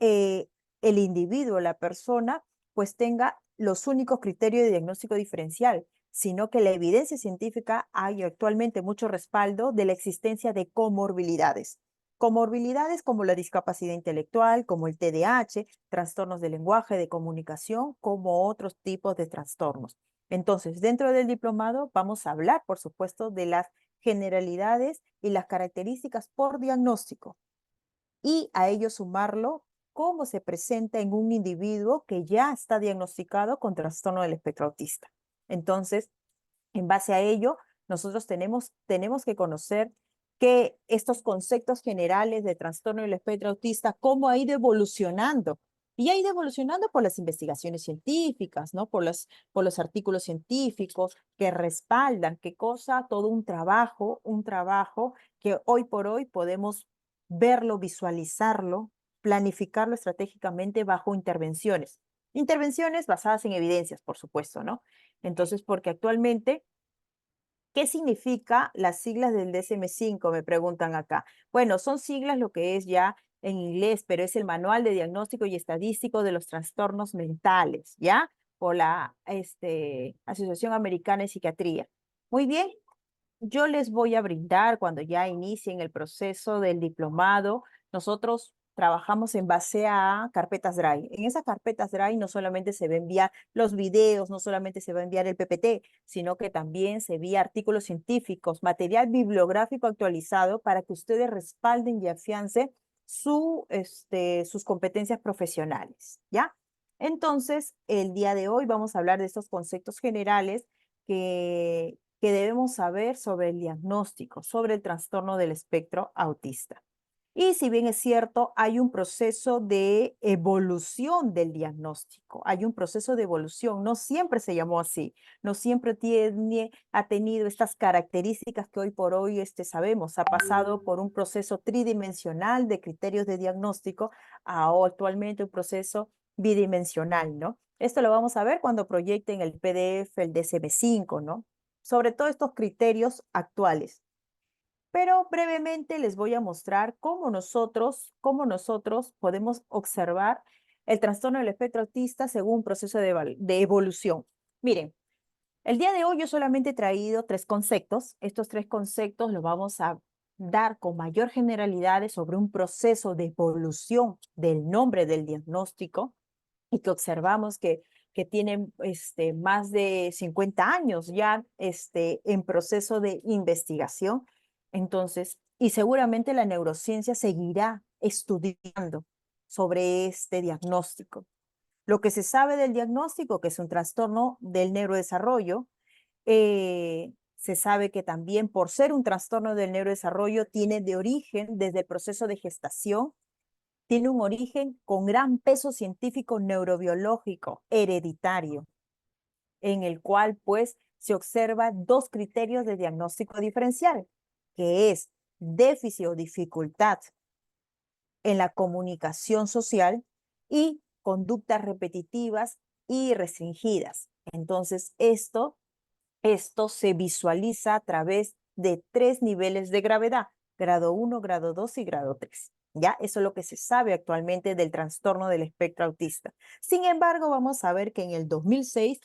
el individuo, la persona, pues tenga los únicos criterios de diagnóstico diferencial, sino que la evidencia científica hay actualmente mucho respaldo de la existencia de comorbilidades. comorbilidades como la discapacidad intelectual, como el TDAH, trastornos de lenguaje, de comunicación, como otros tipos de trastornos. Entonces, dentro del diplomado vamos a hablar, por supuesto, de las generalidades y las características por diagnóstico y a ello sumarlo cómo se presenta en un individuo que ya está diagnosticado con trastorno del espectro autista. Entonces, en base a ello, nosotros tenemos que conocer que estos conceptos generales de trastorno del espectro autista, cómo ha ido evolucionando. Y ha ido evolucionando por las investigaciones científicas, ¿no? Por los artículos científicos que respaldan, qué cosa, todo un trabajo que hoy por hoy podemos verlo, visualizarlo, planificarlo estratégicamente bajo intervenciones. Intervenciones basadas en evidencias, por supuesto, ¿no? Entonces, porque actualmente, ¿qué significa las siglas del DSM-5? Me preguntan acá. Bueno, son siglas lo que es ya en inglés, pero es el Manual de Diagnóstico y Estadístico de los Trastornos Mentales, ¿ya? Por la Asociación Americana de Psiquiatría. Muy bien, yo les voy a brindar cuando ya inicien el proceso del diplomado. Nosotros trabajamos en base a carpetas Drive. En esas carpetas Drive no solamente se va a enviar los videos, no solamente se va a enviar el PPT, sino que también se envía artículos científicos, material bibliográfico actualizado para que ustedes respalden y afiancen sus competencias profesionales, ¿ya? Entonces, el día de hoy vamos a hablar de estos conceptos generales que debemos saber sobre el diagnóstico, sobre el trastorno del espectro autista. Y si bien es cierto, hay un proceso de evolución del diagnóstico, hay un proceso de evolución, no siempre se llamó así, no siempre ha tenido estas características que hoy por hoy sabemos, ha pasado por un proceso tridimensional de criterios de diagnóstico a actualmente un proceso bidimensional, ¿no? Esto lo vamos a ver cuando proyecten el PDF, el DSM-5, ¿no? Sobre todo estos criterios actuales. Pero brevemente les voy a mostrar cómo nosotros podemos observar el trastorno del espectro autista según un proceso de evolución. Miren, el día de hoy yo solamente he traído 3 conceptos. Estos 3 conceptos los vamos a dar con mayor generalidad sobre un proceso de evolución del nombre del diagnóstico y que observamos que tienen más de 50 años ya en proceso de investigación. Entonces, y seguramente la neurociencia seguirá estudiando sobre este diagnóstico. Lo que se sabe del diagnóstico, que es un trastorno del neurodesarrollo, se sabe que también por ser un trastorno del neurodesarrollo tiene de origen desde el proceso de gestación, tiene un origen con gran peso científico neurobiológico hereditario, en el cual pues se observan 2 criterios de diagnóstico diferencial, que es déficit o dificultad en la comunicación social y conductas repetitivas y restringidas. Entonces, esto se visualiza a través de 3 niveles de gravedad, grado 1, grado 2 y grado 3. ¿Ya? Eso es lo que se sabe actualmente del trastorno del espectro autista. Sin embargo, vamos a ver que en el 2006,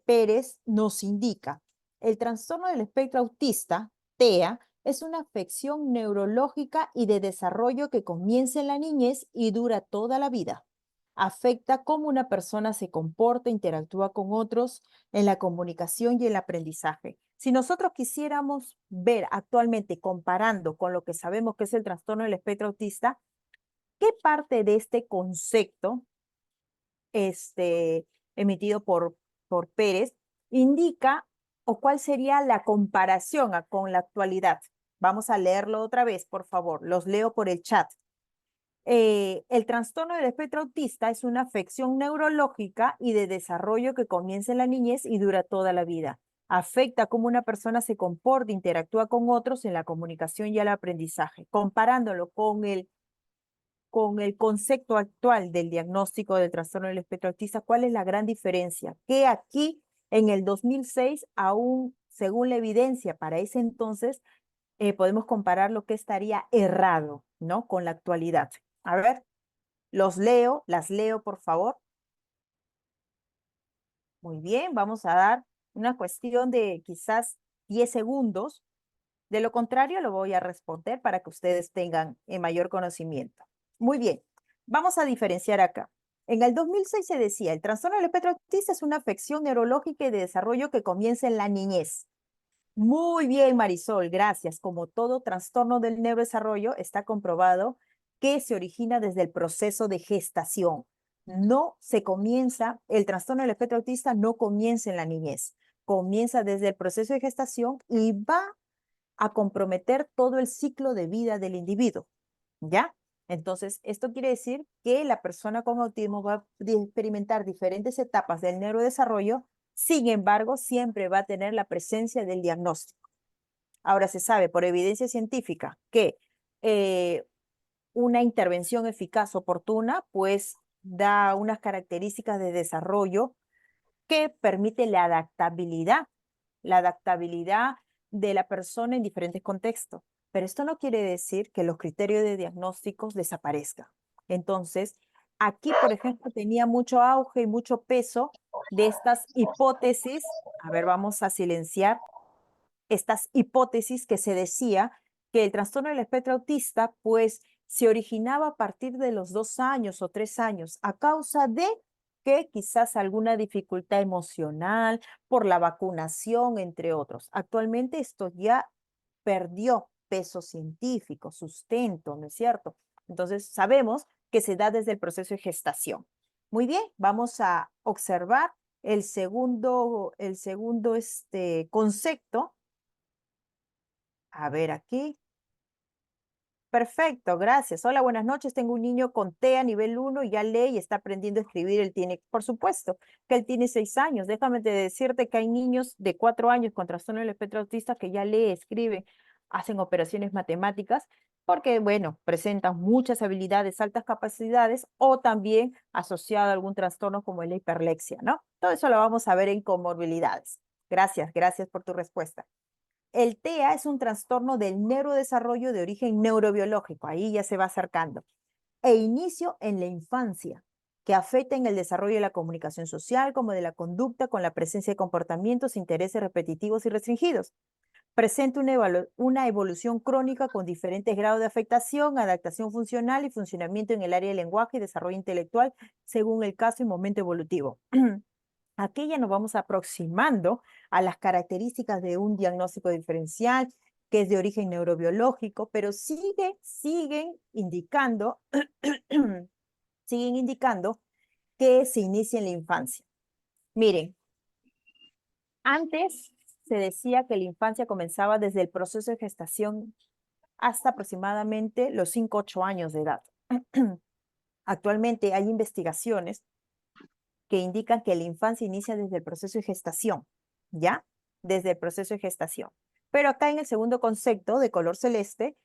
Pérez nos indica, el trastorno del espectro autista, TEA, es una afección neurológica y de desarrollo que comienza en la niñez y dura toda la vida. Afecta cómo una persona se comporta, interactúa con otros en la comunicación y el aprendizaje. Si nosotros quisiéramos ver actualmente, comparando con lo que sabemos que es el trastorno del espectro autista, ¿qué parte de este concepto emitido por Pérez indica o cuál sería la comparación con la actualidad? Vamos a leerlo otra vez, por favor. Los leo por el chat. El trastorno del espectro autista es una afección neurológica y de desarrollo que comienza en la niñez y dura toda la vida. Afecta cómo una persona se comporta, interactúa con otros en la comunicación y el aprendizaje. Comparándolo con el concepto actual del diagnóstico del trastorno del espectro autista, ¿cuál es la gran diferencia? Que aquí, en el 2006, aún según la evidencia para ese entonces, podemos comparar lo que estaría errado, ¿no? Con la actualidad. A ver, las leo, por favor. Muy bien, vamos a dar una cuestión de quizás 10 segundos De lo contrario, lo voy a responder para que ustedes tengan mayor conocimiento. Muy bien, vamos a diferenciar acá. En el 2006 se decía, el trastorno del espectro autista es una afección neurológica y de desarrollo que comienza en la niñez. Muy bien, Marisol, gracias. Como todo trastorno del neurodesarrollo, está comprobado que se origina desde el proceso de gestación. No se comienza, el trastorno del espectro autista no comienza en la niñez, comienza desde el proceso de gestación y va a comprometer todo el ciclo de vida del individuo, ¿ya? Entonces, esto quiere decir que la persona con autismo va a experimentar diferentes etapas del neurodesarrollo, sin embargo, siempre va a tener la presencia del diagnóstico. Ahora se sabe por evidencia científica que una intervención eficaz, oportuna, pues da unas características de desarrollo que permite la adaptabilidad de la persona en diferentes contextos. Pero esto no quiere decir que los criterios de diagnósticos desaparezcan. Entonces, aquí, por ejemplo, tenía mucho auge y mucho peso de estas hipótesis. A ver, vamos a silenciar estas hipótesis que se decía que el trastorno del espectro autista, pues, se originaba a partir de los 2 años o 3 años a causa de que quizás alguna dificultad emocional por la vacunación, entre otros. Actualmente esto ya perdió peso científico, sustento, ¿no es cierto? Entonces sabemos que se da desde el proceso de gestación. Muy bien, vamos a observar el segundo concepto. A ver aquí. Perfecto, gracias. Hola, buenas noches. Tengo un niño con TEA nivel 1 y ya lee y está aprendiendo a escribir. Él tiene, por supuesto, que él tiene 6 años. Déjame decirte que hay niños de 4 años con trastorno del espectro autista que ya lee, escriben, hacen operaciones matemáticas porque, bueno, presentan muchas habilidades, altas capacidades o también asociado a algún trastorno como la hiperlexia, ¿no? Todo eso lo vamos a ver en comorbilidades. Gracias, gracias por tu respuesta. El TEA es un trastorno del neurodesarrollo de origen neurobiológico, ahí ya se va acercando, e inicio en la infancia, que afecta en el desarrollo de la comunicación social como de la conducta con la presencia de comportamientos, intereses repetitivos y restringidos. Presenta una evolución crónica con diferentes grados de afectación, adaptación funcional y funcionamiento en el área del lenguaje y desarrollo intelectual según el caso y momento evolutivo. Aquí ya nos vamos aproximando a las características de un diagnóstico diferencial que es de origen neurobiológico, pero siguen indicando, siguen indicando que se inicia en la infancia. Miren, antes se decía que la infancia comenzaba desde el proceso de gestación hasta aproximadamente los 5 8 años de edad. Actualmente hay investigaciones que indican que la infancia inicia desde el proceso de gestación, ¿ya? Desde el proceso de gestación. Pero acá en el segundo concepto de color celeste,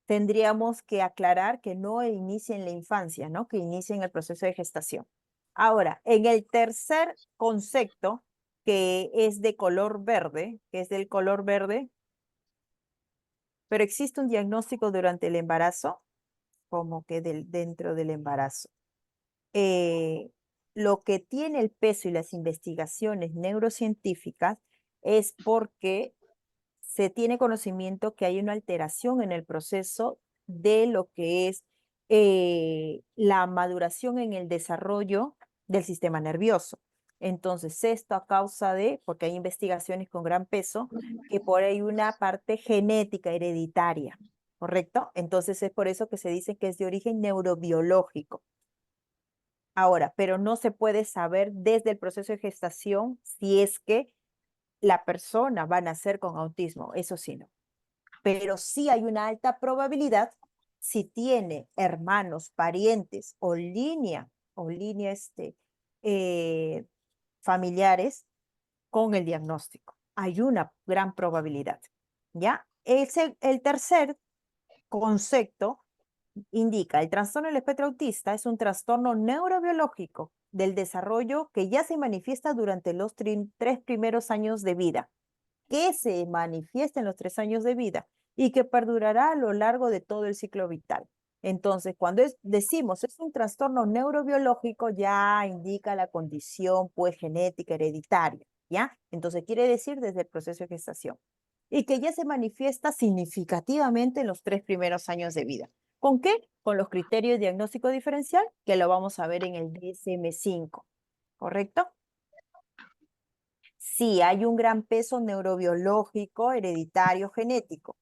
tendríamos que aclarar que no inicia en la infancia, ¿no? Que inicia en el proceso de gestación. Ahora, en el tercer concepto, que es de color verde, que es del color verde, pero existe un diagnóstico durante el embarazo, como que dentro del embarazo. Lo que tiene el peso y las investigaciones neurocientíficas es porque se tiene conocimiento que hay una alteración en el proceso de lo que es la maduración en el desarrollo del sistema nervioso. Entonces, esto a causa de, porque hay investigaciones con gran peso, que por ahí una parte genética hereditaria, ¿correcto? Entonces, es por eso que se dice que es de origen neurobiológico. Ahora, pero no se puede saber desde el proceso de gestación si es que la persona va a nacer con autismo, eso sí no. Pero sí hay una alta probabilidad si tiene hermanos, parientes o línea familiares con el diagnóstico. Hay una gran probabilidad, ¿ya? El tercer concepto indica, el trastorno del espectro autista es un trastorno neurobiológico del desarrollo que ya se manifiesta durante los 3 primeros años de vida, que se manifiesta en los 3 años de vida y que perdurará a lo largo de todo el ciclo vital. Entonces, cuando decimos es un trastorno neurobiológico, ya indica la condición pues genética hereditaria, ¿ya? Entonces, quiere decir desde el proceso de gestación. y que ya se manifiesta significativamente en los 3 primeros años de vida. ¿Con qué? Con los criterios de diagnóstico diferencial, que lo vamos a ver en el DSM-5, ¿correcto? Sí, hay un gran peso neurobiológico, hereditario, genético.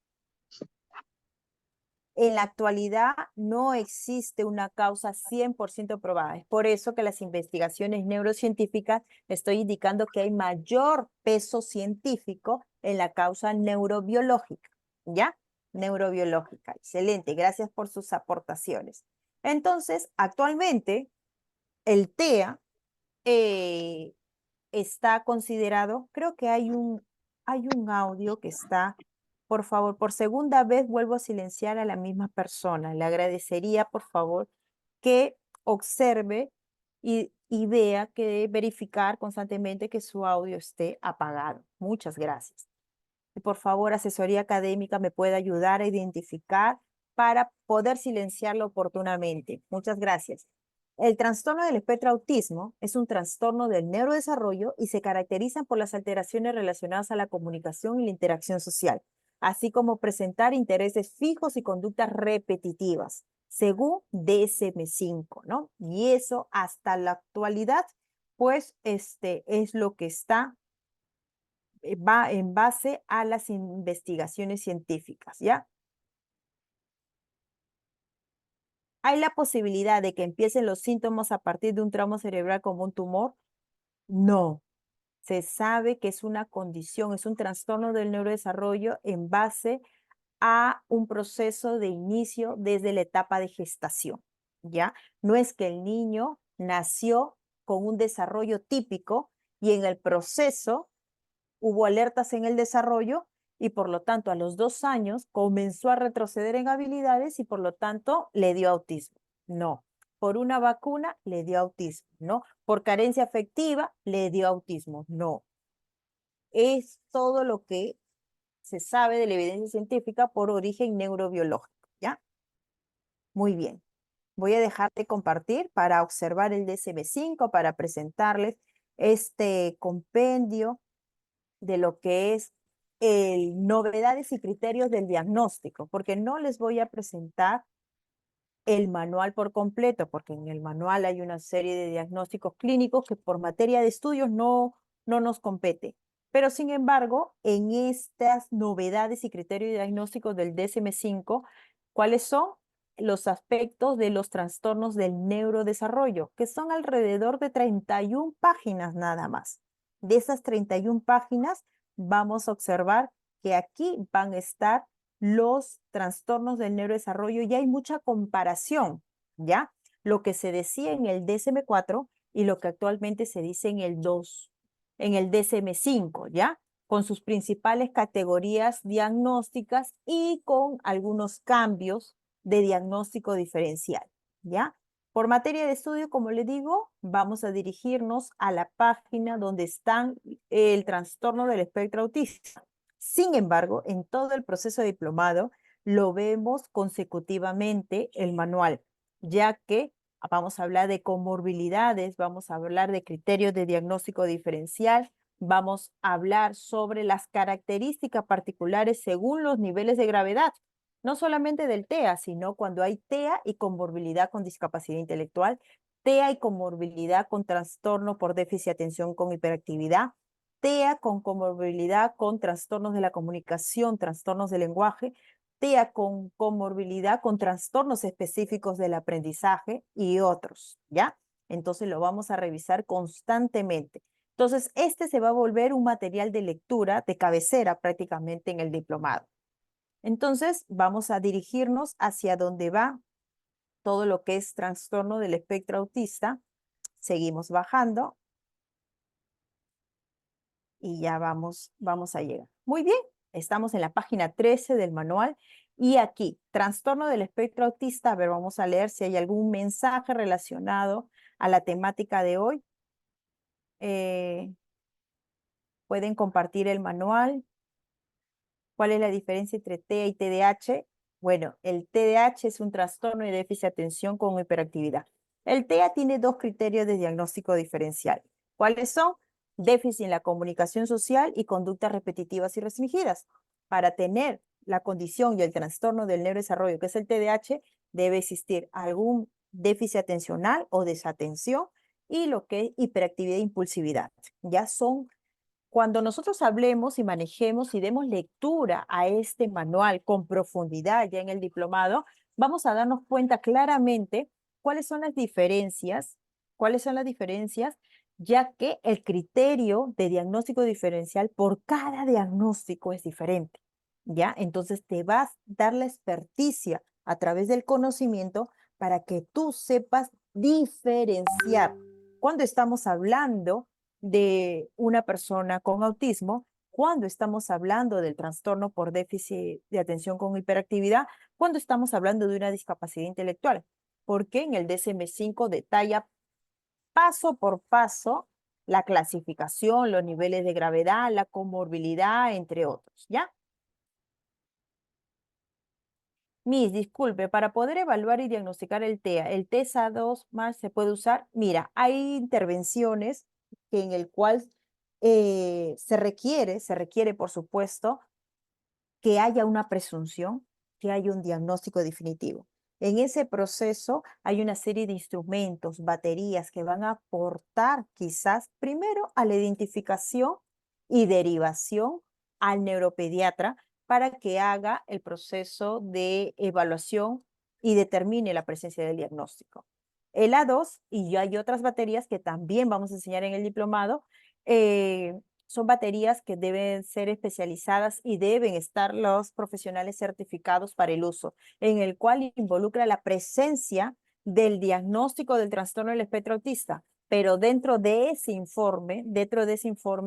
En la actualidad no existe una causa 100% probada. Es por eso que las investigaciones neurocientíficas estoy indicando que hay mayor peso científico en la causa neurobiológica, ¿ya? Neurobiológica. Excelente, gracias por sus aportaciones. Entonces, actualmente, el TEA está considerado, creo que hay un audio que está, por favor, por segunda vez vuelvo a silenciar a la misma persona. Le agradecería, por favor, que observe y vea que verificar constantemente que su audio esté apagado. Muchas gracias. Y por favor, asesoría académica me puede ayudar a identificar para poder silenciarlo oportunamente. Muchas gracias. El trastorno del espectro autismo es un trastorno del neurodesarrollo y se caracteriza por las alteraciones relacionadas a la comunicación y la interacción social, así como presentar intereses fijos y conductas repetitivas, según DSM-5, ¿no? Y eso hasta la actualidad, pues, es lo que va en base a las investigaciones científicas, ¿ya? ¿Hay la posibilidad de que empiecen los síntomas a partir de un trauma cerebral como un tumor? No. Se sabe que es una condición, es un trastorno del neurodesarrollo en base a un proceso de inicio desde la etapa de gestación, ¿ya? No es que el niño nació con un desarrollo típico y en el proceso hubo alertas en el desarrollo y por lo tanto a los 2 años comenzó a retroceder en habilidades y por lo tanto le dio autismo. No. Por una vacuna le dio autismo, ¿no? Por carencia afectiva le dio autismo, no. Es todo lo que se sabe de la evidencia científica por origen neurobiológico, ¿ya? Muy bien. Voy a dejar de compartir para observar el DSM-5, para presentarles este compendio de lo que es novedades y criterios del diagnóstico, porque no les voy a presentar el manual por completo, porque en el manual hay una serie de diagnósticos clínicos que por materia de estudios no nos compete. Pero sin embargo, en estas novedades y criterios diagnósticos del DSM-5, ¿cuáles son? Los aspectos de los trastornos del neurodesarrollo, que son alrededor de 31 páginas nada más. De esas 31 páginas, vamos a observar que aquí van a estar los trastornos del neurodesarrollo y hay mucha comparación, ¿ya? Lo que se decía en el DSM-4 y lo que actualmente se dice en el DSM-5, ¿ya? Con sus principales categorías diagnósticas y con algunos cambios de diagnóstico diferencial, ¿ya? Por materia de estudio, como le digo, vamos a dirigirnos a la página donde están el trastorno del espectro autista. Sin embargo, en todo el proceso de diplomado lo vemos consecutivamente el manual, ya que vamos a hablar de comorbilidades, vamos a hablar de criterios de diagnóstico diferencial, vamos a hablar sobre las características particulares según los niveles de gravedad, no solamente del TEA, sino cuando hay TEA y comorbilidad con discapacidad intelectual, TEA y comorbilidad con trastorno por déficit de atención con hiperactividad, TEA con comorbilidad con trastornos de la comunicación, trastornos del lenguaje, TEA con comorbilidad con trastornos específicos del aprendizaje y otros, ¿ya? Entonces lo vamos a revisar constantemente. Entonces, este se va a volver un material de lectura de cabecera prácticamente en el diplomado. Entonces, vamos a dirigirnos hacia donde va todo lo que es trastorno del espectro autista. Seguimos bajando y ya vamos a llegar. Muy bien, estamos en la página 13 del manual y aquí, trastorno del espectro autista. A ver, vamos a leer si hay algún mensaje relacionado a la temática de hoy. Pueden compartir el manual. ¿Cuál es la diferencia entre TEA y TDAH? Bueno, el TDAH es un trastorno de déficit de atención con hiperactividad. El TEA tiene 2 criterios de diagnóstico diferencial. ¿Cuáles son? Déficit en la comunicación social y conductas repetitivas y restringidas. para tener la condición y el trastorno del neurodesarrollo, que es el TDAH, debe existir algún déficit atencional o desatención y lo que es hiperactividad e impulsividad. Ya son, cuando nosotros hablemos y manejemos y demos lectura a este manual con profundidad ya en el diplomado, vamos a darnos cuenta claramente cuáles son las diferencias, ya que el criterio de diagnóstico diferencial por cada diagnóstico es diferente, ¿ya? Entonces te vas a dar la experticia a través del conocimiento para que tú sepas diferenciar cuando estamos hablando de una persona con autismo, cuando estamos hablando del trastorno por déficit de atención con hiperactividad, cuando estamos hablando de una discapacidad intelectual, porque en el DSM-5 detalla paso por paso la clasificación, los niveles de gravedad, la comorbilidad, entre otros, ¿ya? Miss, disculpe, para poder evaluar y diagnosticar el TEA, ¿el TSA2 más se puede usar? Mira, hay intervenciones en el cual se requiere, por supuesto, que haya una presunción, que haya un diagnóstico definitivo. En ese proceso hay una serie de instrumentos, baterías que van a aportar quizás primero a la identificación y derivación al neuropediatra para que haga el proceso de evaluación y determine la presencia del diagnóstico. El A2, y ya hay otras baterías que también vamos a enseñar en el diplomado, son baterías que deben ser especializadas y deben estar los profesionales certificados para el uso, en el cual involucra la presencia del diagnóstico del trastorno del espectro autista, pero dentro de ese informe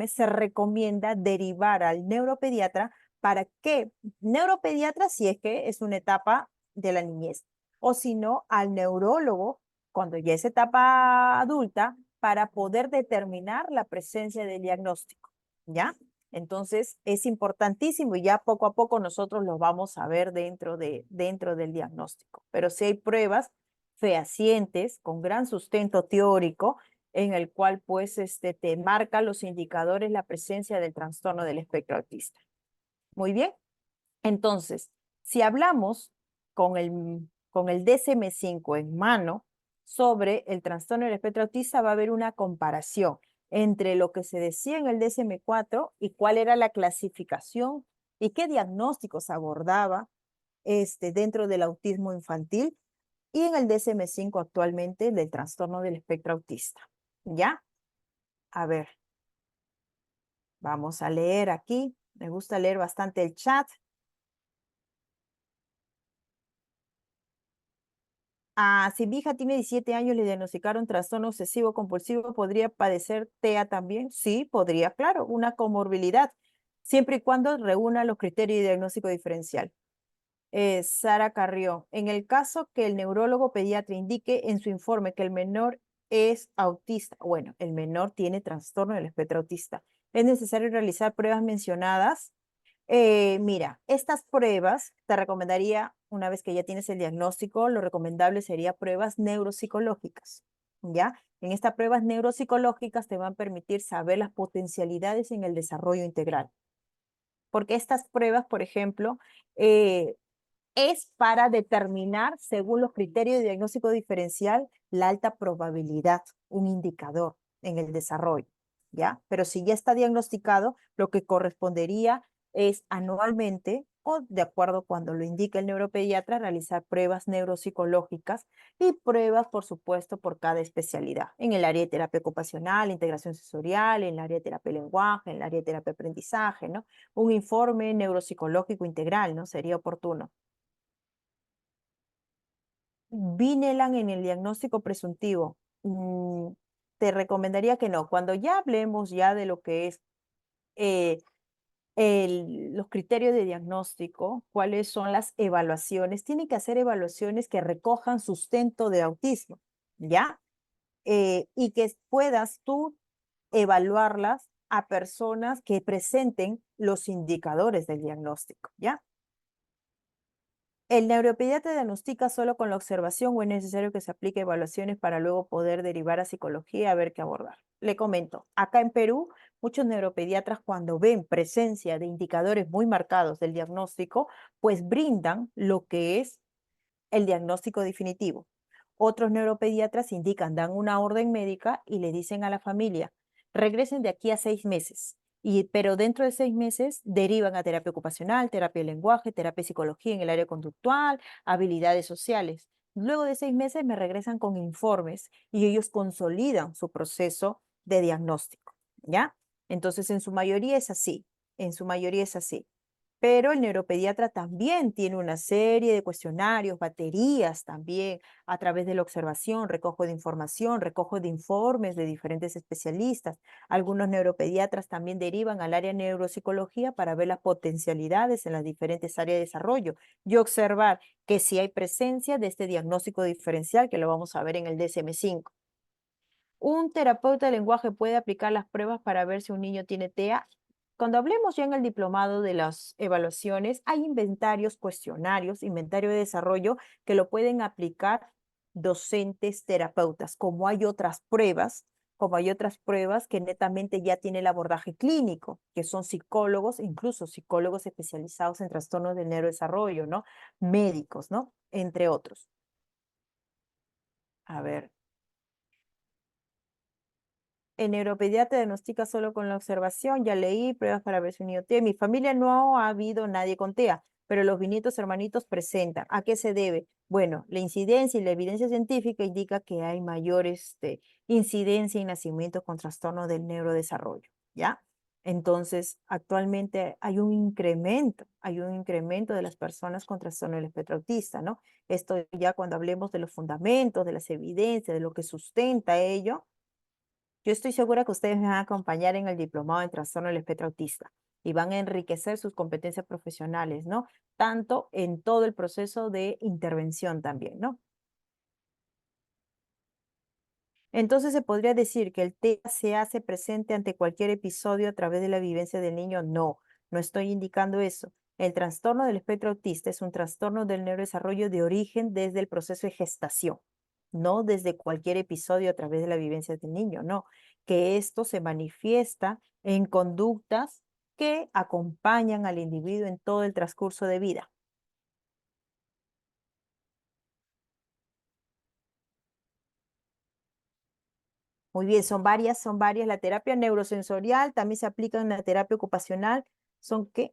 se recomienda derivar al neuropediatra para que, neuropediatra si es que es una etapa de la niñez, o si no, al neurólogo cuando ya es etapa adulta para poder determinar la presencia del diagnóstico. ¿Ya? Entonces, es importantísimo y ya poco a poco nosotros lo vamos a ver dentro del diagnóstico. Pero sí hay pruebas fehacientes con gran sustento teórico en el cual pues te marca los indicadores, la presencia del trastorno del espectro autista. Muy bien. Entonces, si hablamos con el DSM-5 en mano sobre el trastorno del espectro autista, va a haber una comparación entre lo que se decía en el DSM-4 y cuál era la clasificación y qué diagnósticos abordaba dentro del autismo infantil y en el DSM-5 actualmente del trastorno del espectro autista. ¿Ya? A ver, vamos a leer aquí. Me gusta leer bastante el chat. Si mi hija tiene 17 años, le diagnosticaron trastorno obsesivo compulsivo, ¿podría padecer TEA también? Sí, podría, claro, una comorbilidad, siempre y cuando reúna los criterios de diagnóstico diferencial. Sara Carrión, en el caso que el neurólogo pediatra indique en su informe que el menor es autista, bueno, el menor tiene trastorno del espectro autista, ¿es necesario realizar pruebas mencionadas? Mira, estas pruebas te recomendaría, una vez que ya tienes el diagnóstico, lo recomendable sería pruebas neuropsicológicas, ¿ya? En estas pruebas neuropsicológicas te van a permitir saber las potencialidades en el desarrollo integral. Porque estas pruebas, por ejemplo, es para determinar, según los criterios de diagnóstico diferencial, la alta probabilidad, un indicador en el desarrollo, ¿ya? Pero si ya está diagnosticado, lo que correspondería es anualmente o de acuerdo cuando lo indica el neuropediatra, realizar pruebas neuropsicológicas y pruebas, por supuesto, por cada especialidad. En el área de terapia ocupacional, integración sensorial, en el área de terapia lenguaje, en el área de terapia aprendizaje, ¿no? Un informe neuropsicológico integral, ¿no? Sería oportuno. Vinelan en el diagnóstico presuntivo. Te recomendaría que no. Cuando ya hablemos ya de lo que es eh, los criterios de diagnóstico, cuáles son las evaluaciones, tienen que hacer evaluaciones que recojan sustento de autismo, ¿ya? Y que puedas tú evaluarlas a personas que presenten los indicadores del diagnóstico, ¿ya? ¿El neuropediatra diagnostica solo con la observación o es necesario que se aplique evaluaciones para luego poder derivar a psicología a ver qué abordar? Le comento, acá en Perú, muchos neuropediatras cuando ven presencia de indicadores muy marcados del diagnóstico, pues brindan lo que es el diagnóstico definitivo. Otros neuropediatras indican, dan una orden médica y le dicen a la familia, regresen de aquí a 6 meses. Pero dentro de 6 meses derivan a terapia ocupacional, terapia de lenguaje, terapia de psicología en el área conductual, habilidades sociales. Luego de 6 meses me regresan con informes y ellos consolidan su proceso de diagnóstico, ¿ya? Entonces, en su mayoría es así, en su mayoría es así. Pero el neuropediatra también tiene una serie de cuestionarios, baterías también, a través de la observación, recojo de información, recojo de informes de diferentes especialistas. Algunos neuropediatras también derivan al área de neuropsicología para ver las potencialidades en las diferentes áreas de desarrollo y observar que si hay presencia de este diagnóstico diferencial, que lo vamos a ver en el DSM-5. ¿Un terapeuta de lenguaje puede aplicar las pruebas para ver si un niño tiene TEA? Cuando hablemos ya en el diplomado de las evaluaciones, hay inventarios, cuestionarios, inventario de desarrollo que lo pueden aplicar docentes, terapeutas, como hay otras pruebas que netamente ya tiene el abordaje clínico, que son psicólogos, incluso psicólogos especializados en trastornos del neurodesarrollo, ¿no? Médicos, ¿no? Entre otros. A ver. El neuropediatra diagnostica solo con la observación, ya leí, pruebas para ver si un niño TEA. En mi familia no ha habido nadie con TEA, pero los nietos hermanitos presentan. ¿A qué se debe? Bueno, la incidencia y la evidencia científica indica que hay mayor incidencia en nacimientos con trastorno del neurodesarrollo, ¿ya? Entonces, actualmente hay un incremento de las personas con trastorno del espectro autista, ¿no? Esto ya cuando hablemos de los fundamentos, de las evidencias, de lo que sustenta ello. Yo estoy segura que ustedes me van a acompañar en el diplomado en trastorno del espectro autista y van a enriquecer sus competencias profesionales, ¿no? Tanto en todo el proceso de intervención también, ¿no? Entonces, ¿se podría decir que el TEA se hace presente ante cualquier episodio a través de la vivencia del niño? No, no estoy indicando eso. El trastorno del espectro autista es un trastorno del neurodesarrollo de origen desde el proceso de gestación, no desde cualquier episodio a través de la vivencia del niño, no. Que esto se manifiesta en conductas que acompañan al individuo en todo el transcurso de vida. Muy bien, son varias. La terapia neurosensorial también se aplica en la terapia ocupacional.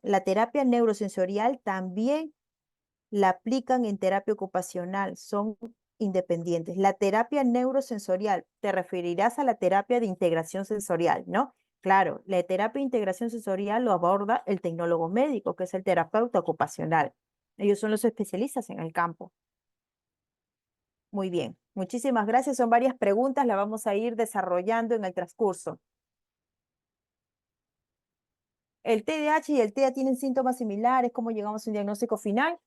La terapia neurosensorial también la aplican en terapia ocupacional, son independientes. La terapia neurosensorial, te referirás a la terapia de integración sensorial, ¿no? Claro, la terapia de integración sensorial lo aborda el tecnólogo médico, que es el terapeuta ocupacional. Ellos son los especialistas en el campo. Muy bien, muchísimas gracias. Son varias preguntas, las vamos a ir desarrollando en el transcurso. ¿El TDAH y el TEA tienen síntomas similares? ¿Cómo llegamos a un diagnóstico final?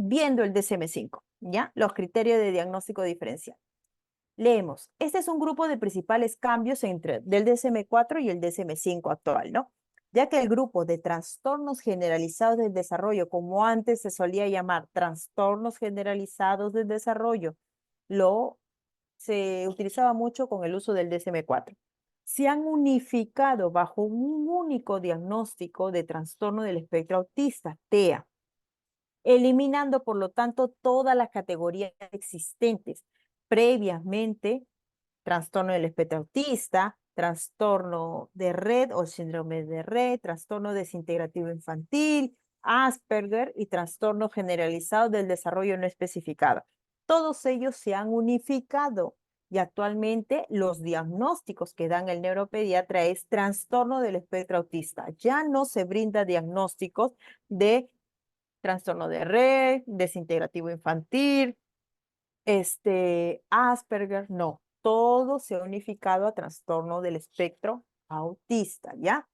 Viendo el DSM-5, ¿ya? Los criterios de diagnóstico diferencial. Leemos, este es un grupo de principales cambios entre del DSM-4 y el DSM-5 actual, ¿no? Ya que el grupo de trastornos generalizados del desarrollo, como antes se solía llamar trastornos generalizados del desarrollo, se utilizaba mucho con el uso del DSM-4. Se han unificado bajo un único diagnóstico de trastorno del espectro autista, TEA, eliminando por lo tanto todas las categorías existentes previamente: trastorno del espectro autista, trastorno de Rett o síndrome de Rett, trastorno desintegrativo infantil, Asperger y trastorno generalizado del desarrollo no especificado. Todos ellos se han unificado y actualmente los diagnósticos que dan el neuropediatra es trastorno del espectro autista. Ya no se brinda diagnósticos de trastorno de Rett, desintegrativo infantil, Asperger, no. Todo se ha unificado a trastorno del espectro autista, ¿ya?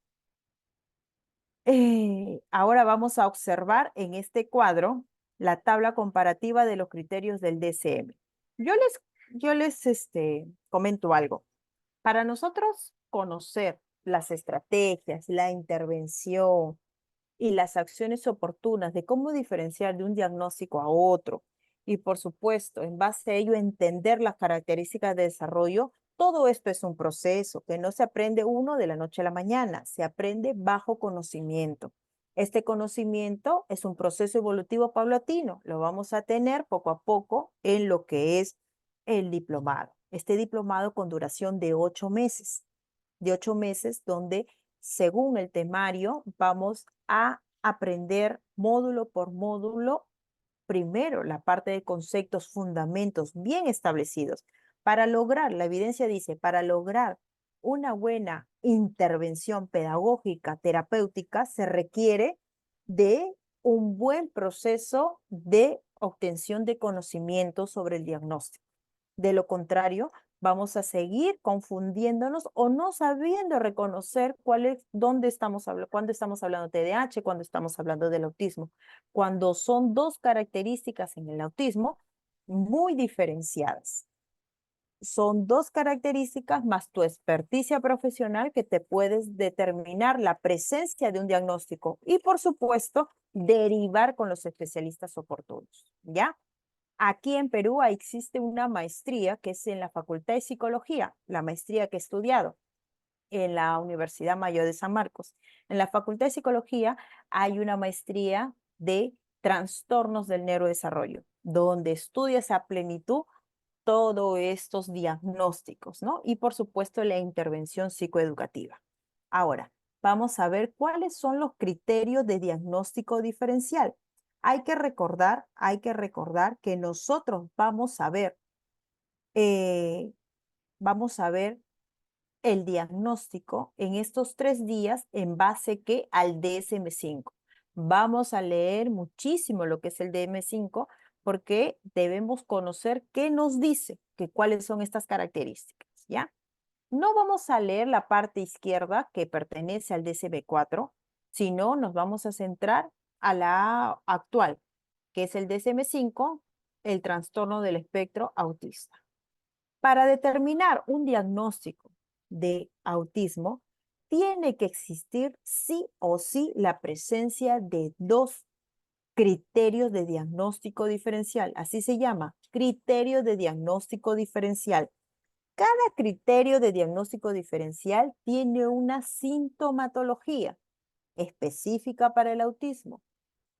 Ahora vamos a observar en este cuadro la tabla comparativa de los criterios del DSM. Yo les comento algo. Para nosotros conocer las estrategias, la intervención y las acciones oportunas de cómo diferenciar de un diagnóstico a otro. Y por supuesto, en base a ello, entender las características de desarrollo. Todo esto es un proceso que no se aprende uno de la noche a la mañana, se aprende bajo conocimiento. Este conocimiento es un proceso evolutivo paulatino, lo vamos a tener poco a poco en lo que es el diplomado. Este diplomado con duración de 8 meses, donde según el temario vamos a aprender módulo por módulo, primero la parte de conceptos, fundamentos bien establecidos. Para lograr, la evidencia dice, para lograr una buena intervención pedagógica, terapéutica, se requiere de un buen proceso de obtención de conocimiento sobre el diagnóstico. De lo contrario, vamos a seguir confundiéndonos o no sabiendo reconocer dónde estamos hablando, cuando estamos hablando de TDAH, cuando estamos hablando del autismo, cuando son dos características en el autismo muy diferenciadas. Son dos características más tu experticia profesional que te puedes determinar la presencia de un diagnóstico y, por supuesto, derivar con los especialistas oportunos, ¿ya? Aquí en Perú existe una maestría que es en la Facultad de Psicología, la maestría que he estudiado en la Universidad Mayor de San Marcos. En la Facultad de Psicología hay una maestría de trastornos del neurodesarrollo, donde estudias a plenitud todos estos diagnósticos, ¿no? Y por supuesto la intervención psicoeducativa. Ahora, vamos a ver cuáles son los criterios de diagnóstico diferencial. Hay que recordar que nosotros vamos a ver el diagnóstico en estos 3 días en base que al DSM-5. Vamos a leer muchísimo lo que es el DSM-5 porque debemos conocer qué nos dice, que cuáles son estas características, ¿ya? No vamos a leer la parte izquierda que pertenece al DSM-4, sino nos vamos a centrar a la actual, que es el DSM-5, el trastorno del espectro autista. Para determinar un diagnóstico de autismo, tiene que existir sí o sí la presencia de 2 criterios de diagnóstico diferencial. Así se llama, criterio de diagnóstico diferencial. Cada criterio de diagnóstico diferencial tiene una sintomatología específica para el autismo,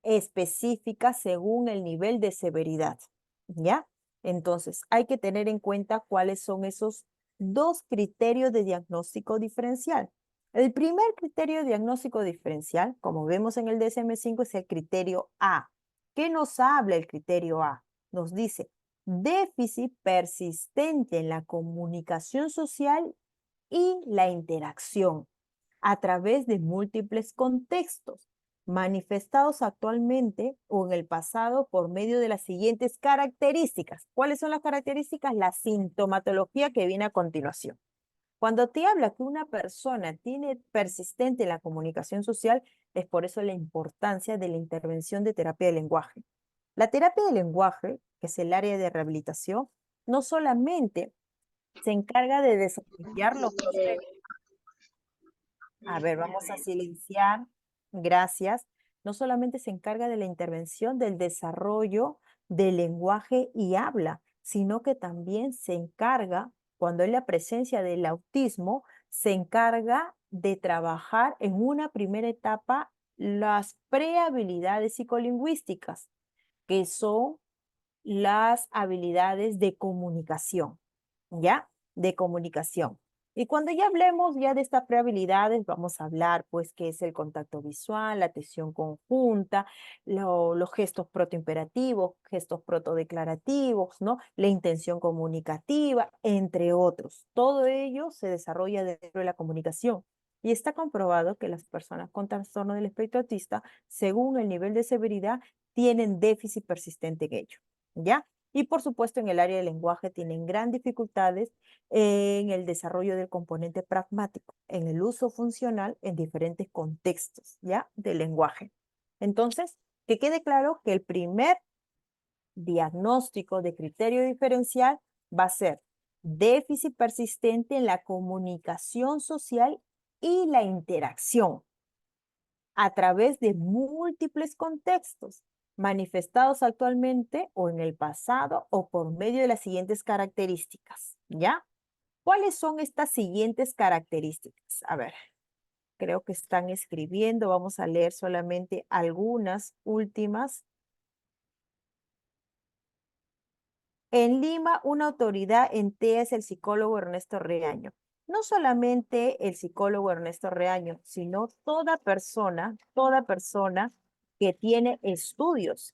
específica según el nivel de severidad, ¿ya? Entonces, hay que tener en cuenta cuáles son esos 2 criterios de diagnóstico diferencial. El primer criterio de diagnóstico diferencial, como vemos en el DSM-5, es el criterio A. ¿Qué nos habla el criterio A? Nos dice, déficit persistente en la comunicación social y la interacción a través de múltiples contextos, manifestados actualmente o en el pasado por medio de las siguientes características. ¿Cuáles son las características? La sintomatología que viene a continuación. Cuando te habla que una persona tiene persistente la comunicación social, es por eso la importancia de la intervención de terapia de lenguaje. La terapia de lenguaje, que es el área de rehabilitación, no solamente se encarga de desarrollar los procesos. A ver, vamos a silenciar. Gracias. No solamente se encarga de la intervención del desarrollo del lenguaje y habla, sino que también se encarga, cuando hay la presencia del autismo, se encarga de trabajar en una primera etapa las prehabilidades psicolingüísticas, que son las habilidades de comunicación, ¿ya? De comunicación. Y cuando ya hablemos ya de estas prehabilidades, vamos a hablar pues qué es el contacto visual, la atención conjunta, los gestos protoimperativos, gestos protodeclarativos, ¿no? La intención comunicativa, entre otros. Todo ello se desarrolla dentro de la comunicación. Y está comprobado que las personas con trastorno del espectro autista, según el nivel de severidad, tienen déficit persistente en ello, ¿ya? Y por supuesto en el área del lenguaje tienen gran dificultades en el desarrollo del componente pragmático, en el uso funcional en diferentes contextos, ¿ya? Del lenguaje. Entonces, que quede claro que el primer diagnóstico de criterio diferencial va a ser déficit persistente en la comunicación social y la interacción. a través de múltiples contextos, manifestados actualmente o en el pasado o por medio de las siguientes características, ¿ya? ¿Cuáles son estas siguientes características? A ver, creo que están escribiendo, vamos a leer solamente algunas últimas. En Lima, una autoridad en TEA es el psicólogo Ernesto Reaño. No solamente el psicólogo Ernesto Reaño, sino toda persona que tiene estudios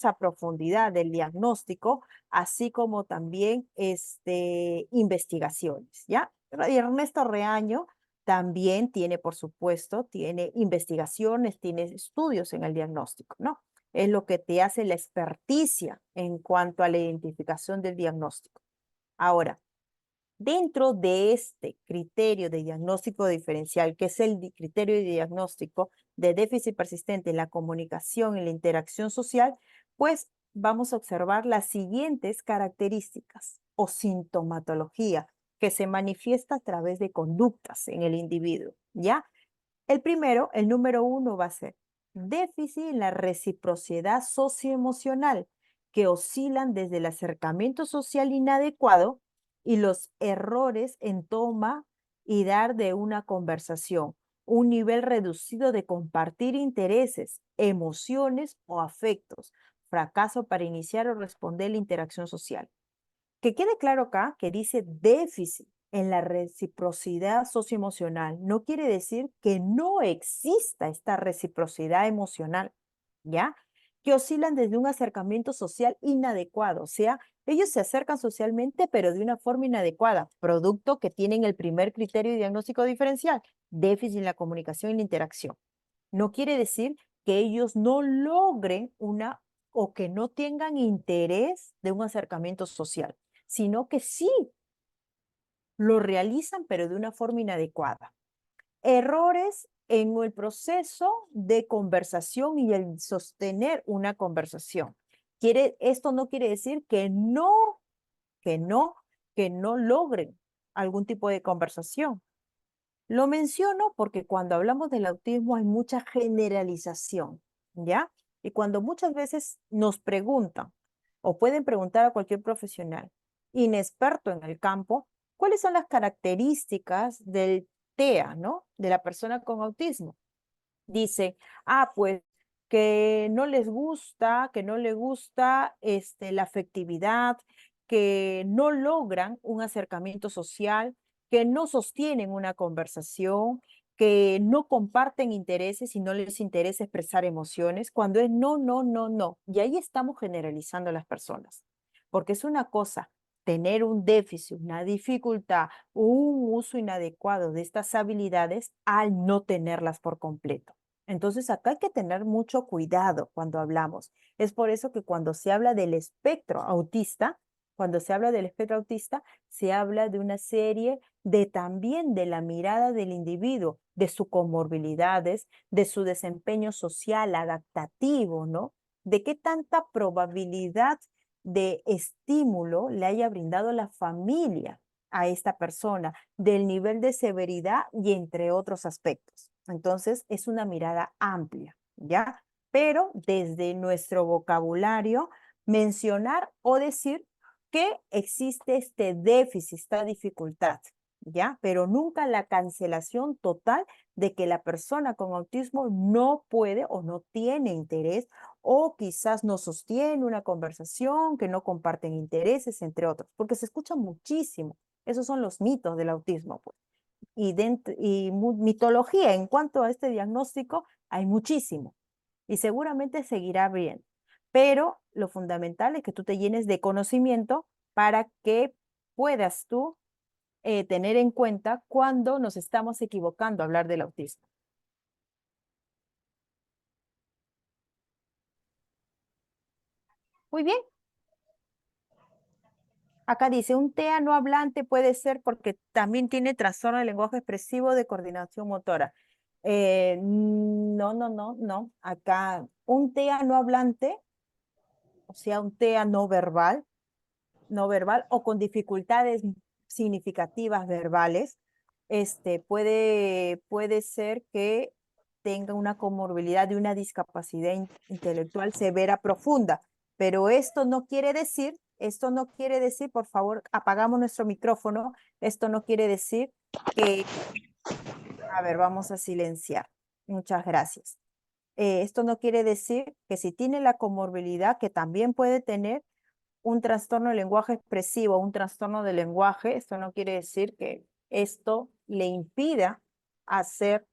a profundidad del diagnóstico, así como también investigaciones, ¿ya? Y Ernesto Reaño también tiene, por supuesto, tiene investigaciones, tiene estudios en el diagnóstico, ¿no? Es lo que te hace la experticia en cuanto a la identificación del diagnóstico. Ahora, dentro de este criterio de diagnóstico diferencial, que es el criterio de diagnóstico de déficit persistente en la comunicación y la interacción social, pues vamos a observar las siguientes características o sintomatología que se manifiesta a través de conductas en el individuo, ¿ya? El primero, el número uno va a ser déficit en la reciprocidad socioemocional, que oscilan desde el acercamiento social inadecuado y los errores en toma y dar de una conversación, un nivel reducido de compartir intereses, emociones o afectos, fracaso para iniciar o responder la interacción social. Que quede claro acá que dice déficit en la reciprocidad socioemocional. No quiere decir que no exista esta reciprocidad emocional, ¿ya? Que oscilan desde un acercamiento social inadecuado, o sea, ellos se acercan socialmente, pero de una forma inadecuada, producto que tienen el primer criterio de diagnóstico diferencial, déficit en la comunicación y la interacción. No quiere decir que ellos no logren una o que no tengan interés de un acercamiento social, sino que sí lo realizan, pero de una forma inadecuada. Errores en el proceso de conversación y el sostener una conversación. Esto no quiere decir que no, que no logren algún tipo de conversación. Lo menciono porque cuando hablamos del autismo hay mucha generalización, ¿ya? Y cuando muchas veces nos preguntan o pueden preguntar a cualquier profesional inexperto en el campo, ¿cuáles son las características del TEA, ¿no? De la persona con autismo? Dice, pues que no les gusta, que no le gusta la afectividad, que no logran un acercamiento social, que no sostienen una conversación, que no comparten intereses y no les interesa expresar emociones, cuando es no, no, no, no. Y ahí estamos generalizando a las personas, porque es una cosa tener un déficit, una dificultad, un uso inadecuado de estas habilidades al no tenerlas por completo. Entonces, acá hay que tener mucho cuidado cuando hablamos. Es por eso que cuando se habla del espectro autista, se habla de una serie de también de la mirada del individuo, de sus comorbilidades, de su desempeño social adaptativo, ¿no? De qué tanta probabilidad de estímulo le haya brindado la familia a esta persona, del nivel de severidad y entre otros aspectos. Entonces, es una mirada amplia, ¿ya? Pero desde nuestro vocabulario, mencionar o decir que existe este déficit, esta dificultad, ¿ya? Pero nunca la cancelación total de que la persona con autismo no puede o no tiene interés o quizás no sostiene una conversación, que no comparten intereses, entre otros, porque se escucha muchísimo. Esos son los mitos del autismo, pues. Y mitología en cuanto a este diagnóstico hay muchísimo y seguramente seguirá bien. Pero lo fundamental es que tú te llenes de conocimiento para que puedas tú tener en cuenta cuando nos estamos equivocando a hablar del autismo. Muy bien. Acá dice, un TEA no hablante puede ser porque también tiene trastorno de lenguaje expresivo de coordinación motora. No, no, no, no. Acá, un TEA no hablante, o sea, un TEA no verbal o con dificultades significativas verbales, puede ser que tenga una comorbilidad de una discapacidad intelectual severa profunda. Pero esto no quiere decir, por favor, apagamos nuestro micrófono, esto no quiere decir que, a ver, vamos a silenciar. Muchas gracias. Esto no quiere decir que si tiene la comorbilidad, que también puede tener un trastorno de lenguaje expresivo, un trastorno de lenguaje, esto no quiere decir que esto le impida hacer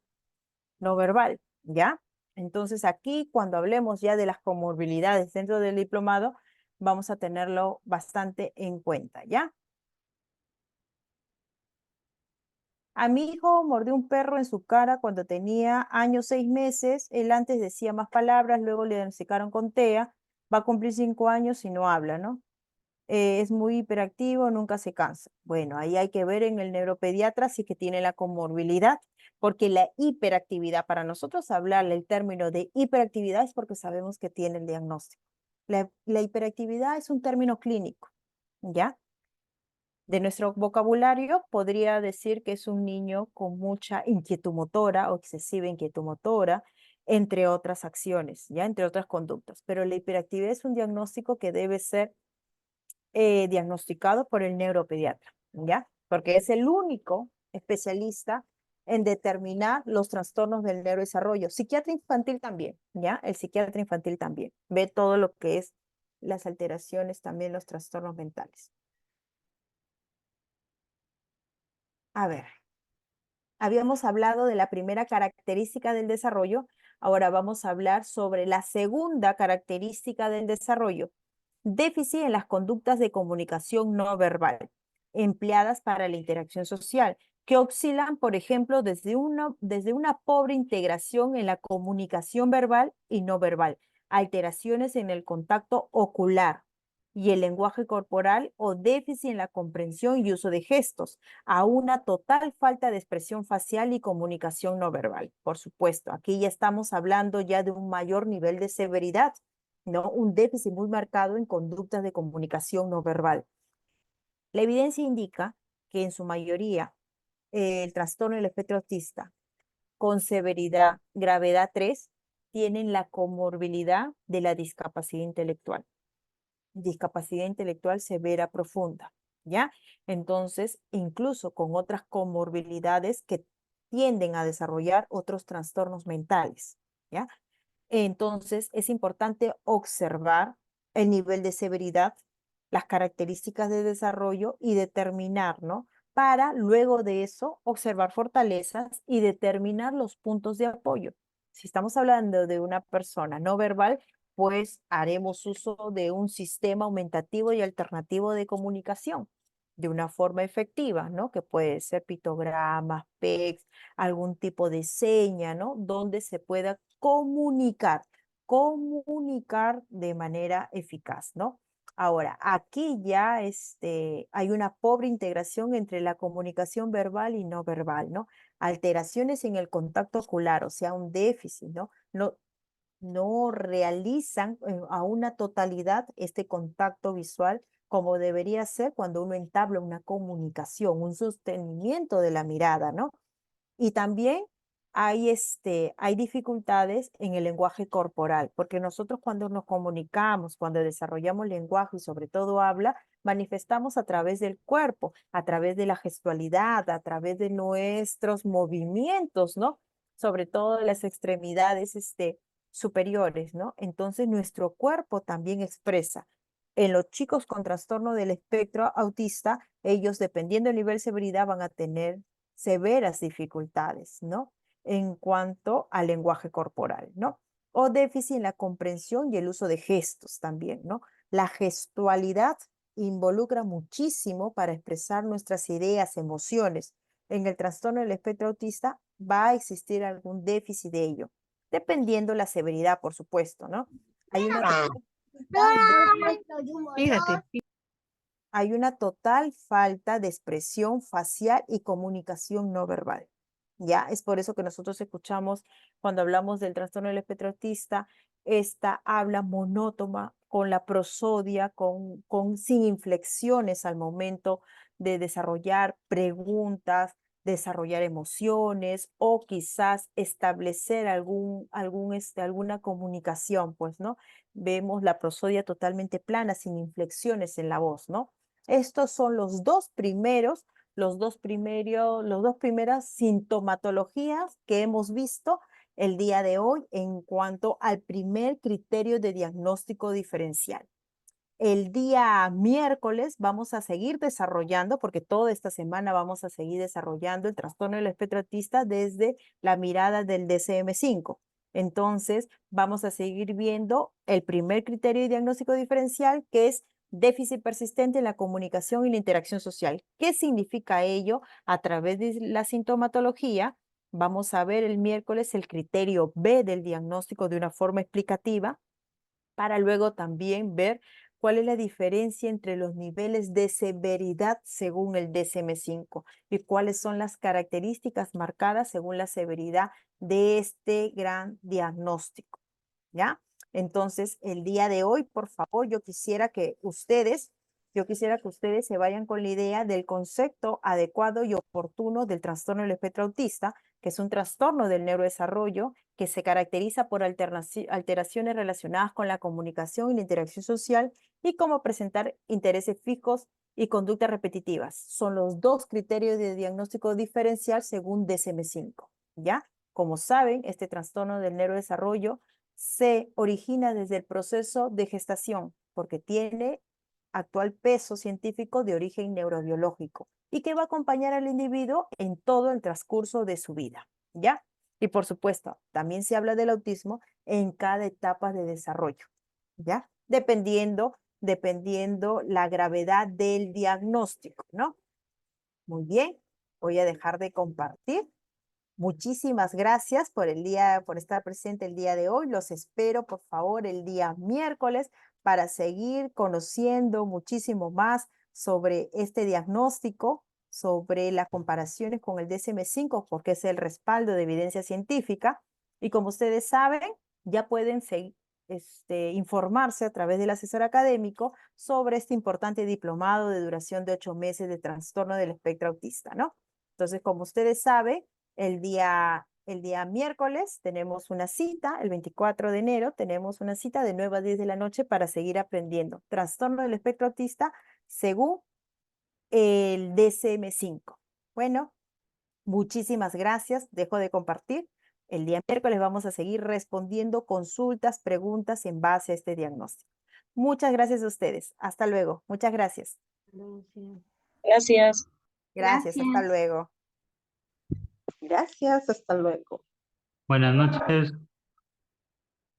no verbal, ¿ya? Entonces aquí, cuando hablemos ya de las comorbilidades dentro del diplomado, vamos a tenerlo bastante en cuenta, ¿ya? A mi hijo mordió un perro en su cara cuando tenía años 6 meses. Él antes decía más palabras, luego le diagnosticaron con TEA. Va a cumplir 5 años y no habla, ¿no? Es muy hiperactivo, nunca se cansa. Bueno, ahí hay que ver en el neuropediatra si es que tiene la comorbilidad, porque la hiperactividad, para nosotros hablarle el término de hiperactividad es porque sabemos que tiene el diagnóstico. La hiperactividad es un término clínico, ¿ya? De nuestro vocabulario podría decir que es un niño con mucha inquietud motora o excesiva inquietud motora, entre otras acciones, ¿ya? Entre otras conductas. Pero la hiperactividad es un diagnóstico que debe ser diagnosticado por el neuropediatra, ¿ya? Porque es el único especialista en determinar los trastornos del neurodesarrollo. Psiquiatra infantil también, ¿ya? El psiquiatra infantil también ve todo lo que es las alteraciones, también los trastornos mentales. A ver, habíamos hablado de la primera característica del desarrollo, ahora vamos a hablar sobre la segunda característica del desarrollo: déficit en las conductas de comunicación no verbal empleadas para la interacción social, que oscilan, por ejemplo, desde una pobre integración en la comunicación verbal y no verbal, alteraciones en el contacto ocular y el lenguaje corporal o déficit en la comprensión y uso de gestos, a una total falta de expresión facial y comunicación no verbal. Por supuesto, aquí ya estamos hablando ya de un mayor nivel de severidad, ¿no? Un déficit muy marcado en conductas de comunicación no verbal. La evidencia indica que en su mayoría el trastorno del espectro autista con severidad, gravedad 3, tienen la comorbilidad de la discapacidad intelectual severa profunda, ¿ya? Entonces, incluso con otras comorbilidades que tienden a desarrollar otros trastornos mentales, ¿ya? Entonces, es importante observar el nivel de severidad, las características de desarrollo y determinar, ¿no? Para luego de eso observar fortalezas y determinar los puntos de apoyo. Si estamos hablando de una persona no verbal, pues haremos uso de un sistema aumentativo y alternativo de comunicación de una forma efectiva, ¿no? Que puede ser pictogramas, PECs, algún tipo de seña, ¿no? Donde se pueda comunicar de manera eficaz, ¿no? Ahora, aquí ya hay una pobre integración entre la comunicación verbal y no verbal, ¿no? Alteraciones en el contacto ocular, o sea, un déficit, ¿no? No realizan a una totalidad este contacto visual como debería ser cuando uno entabla una comunicación, un sostenimiento de la mirada, ¿no? Y también hay dificultades en el lenguaje corporal, porque nosotros cuando nos comunicamos, cuando desarrollamos lenguaje y sobre todo habla, manifestamos a través del cuerpo, a través de la gestualidad, a través de nuestros movimientos, ¿no? Sobre todo de las extremidades superiores, ¿no? Entonces nuestro cuerpo también expresa. En los chicos con trastorno del espectro autista, ellos, dependiendo del nivel de severidad, van a tener severas dificultades, ¿no? En cuanto al lenguaje corporal, ¿no? O déficit en la comprensión y el uso de gestos también, ¿no? La gestualidad involucra muchísimo para expresar nuestras ideas, emociones. En el trastorno del espectro autista va a existir algún déficit de ello, dependiendo la severidad, por supuesto, ¿no? Hay una Fíjate, hay una total falta de expresión facial y comunicación no verbal. Ya, es por eso que nosotros escuchamos cuando hablamos del trastorno del espectro autista, esta habla monótona, con la prosodia, sin inflexiones al momento de desarrollar preguntas, desarrollar emociones o quizás establecer alguna comunicación, pues, ¿no? Vemos la prosodia totalmente plana, sin inflexiones en la voz, ¿no? Estos son los dos primeras sintomatologías que hemos visto el día de hoy en cuanto al primer criterio de diagnóstico diferencial. El día miércoles vamos a seguir desarrollando, porque toda esta semana vamos a seguir desarrollando el trastorno del espectro autista desde la mirada del DSM-5. Entonces, vamos a seguir viendo el primer criterio de diagnóstico diferencial, que es déficit persistente en la comunicación y la interacción social. ¿Qué significa ello? A través de la sintomatología, vamos a ver el miércoles el criterio B del diagnóstico de una forma explicativa, para luego también ver cuál es la diferencia entre los niveles de severidad según el DSM-5 y cuáles son las características marcadas según la severidad de este gran diagnóstico, ¿ya? Entonces, el día de hoy, por favor, yo quisiera que ustedes se vayan con la idea del concepto adecuado y oportuno del trastorno del espectro autista, que es un trastorno del neurodesarrollo que se caracteriza por alteraciones relacionadas con la comunicación y la interacción social y cómo presentar intereses fijos y conductas repetitivas. Son los dos criterios de diagnóstico diferencial según DSM-5, ¿ya? Como saben, este trastorno del neurodesarrollo se origina desde el proceso de gestación, porque tiene actual peso científico de origen neurobiológico y que va a acompañar al individuo en todo el transcurso de su vida, ¿ya? Y por supuesto, también se habla del autismo en cada etapa de desarrollo, ¿ya? Dependiendo la gravedad del diagnóstico, ¿no? Muy bien, voy a dejar de compartir. Muchísimas gracias por estar presente el día de hoy. Los espero, por favor, el día miércoles para seguir conociendo muchísimo más sobre este diagnóstico, sobre las comparaciones con el DSM-5, porque es el respaldo de evidencia científica. Y como ustedes saben, ya pueden informarse a través del asesor académico sobre este importante diplomado de duración de 8 meses de trastorno del espectro autista, ¿no? Entonces, como ustedes saben, el día miércoles tenemos una cita, el 24 de enero tenemos una cita de 9 a 10 de la noche para seguir aprendiendo trastorno del espectro autista según el DSM-5. Bueno, muchísimas gracias. Dejo de compartir. El día miércoles vamos a seguir respondiendo consultas, preguntas en base a este diagnóstico. Muchas gracias a ustedes. Hasta luego. Muchas gracias. Gracias. Gracias. Hasta luego. Gracias, hasta luego. Buenas noches,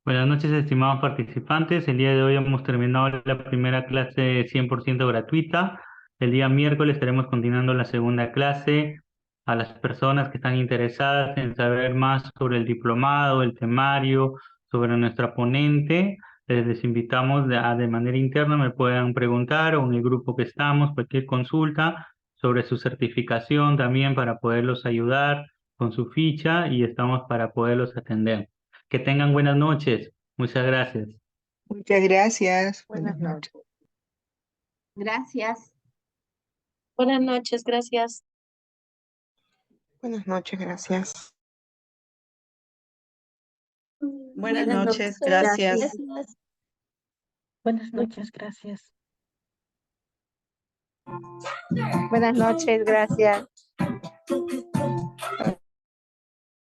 estimados participantes. El día de hoy hemos terminado la primera clase 100% gratuita. El día miércoles estaremos continuando la segunda clase. A las personas que están interesadas en saber más sobre el diplomado, el temario, sobre nuestra ponente, les invitamos de manera interna, me puedan preguntar o en el grupo que estamos, cualquier consulta sobre su certificación también para poderlos ayudar con su ficha y estamos para poderlos atender. Que tengan buenas noches. Muchas gracias. Muchas gracias. Buenas noches. Gracias. Buenas noches, gracias. Buenas noches, gracias. Buenas noches, gracias. Buenas noches, gracias. Buenas noches, gracias.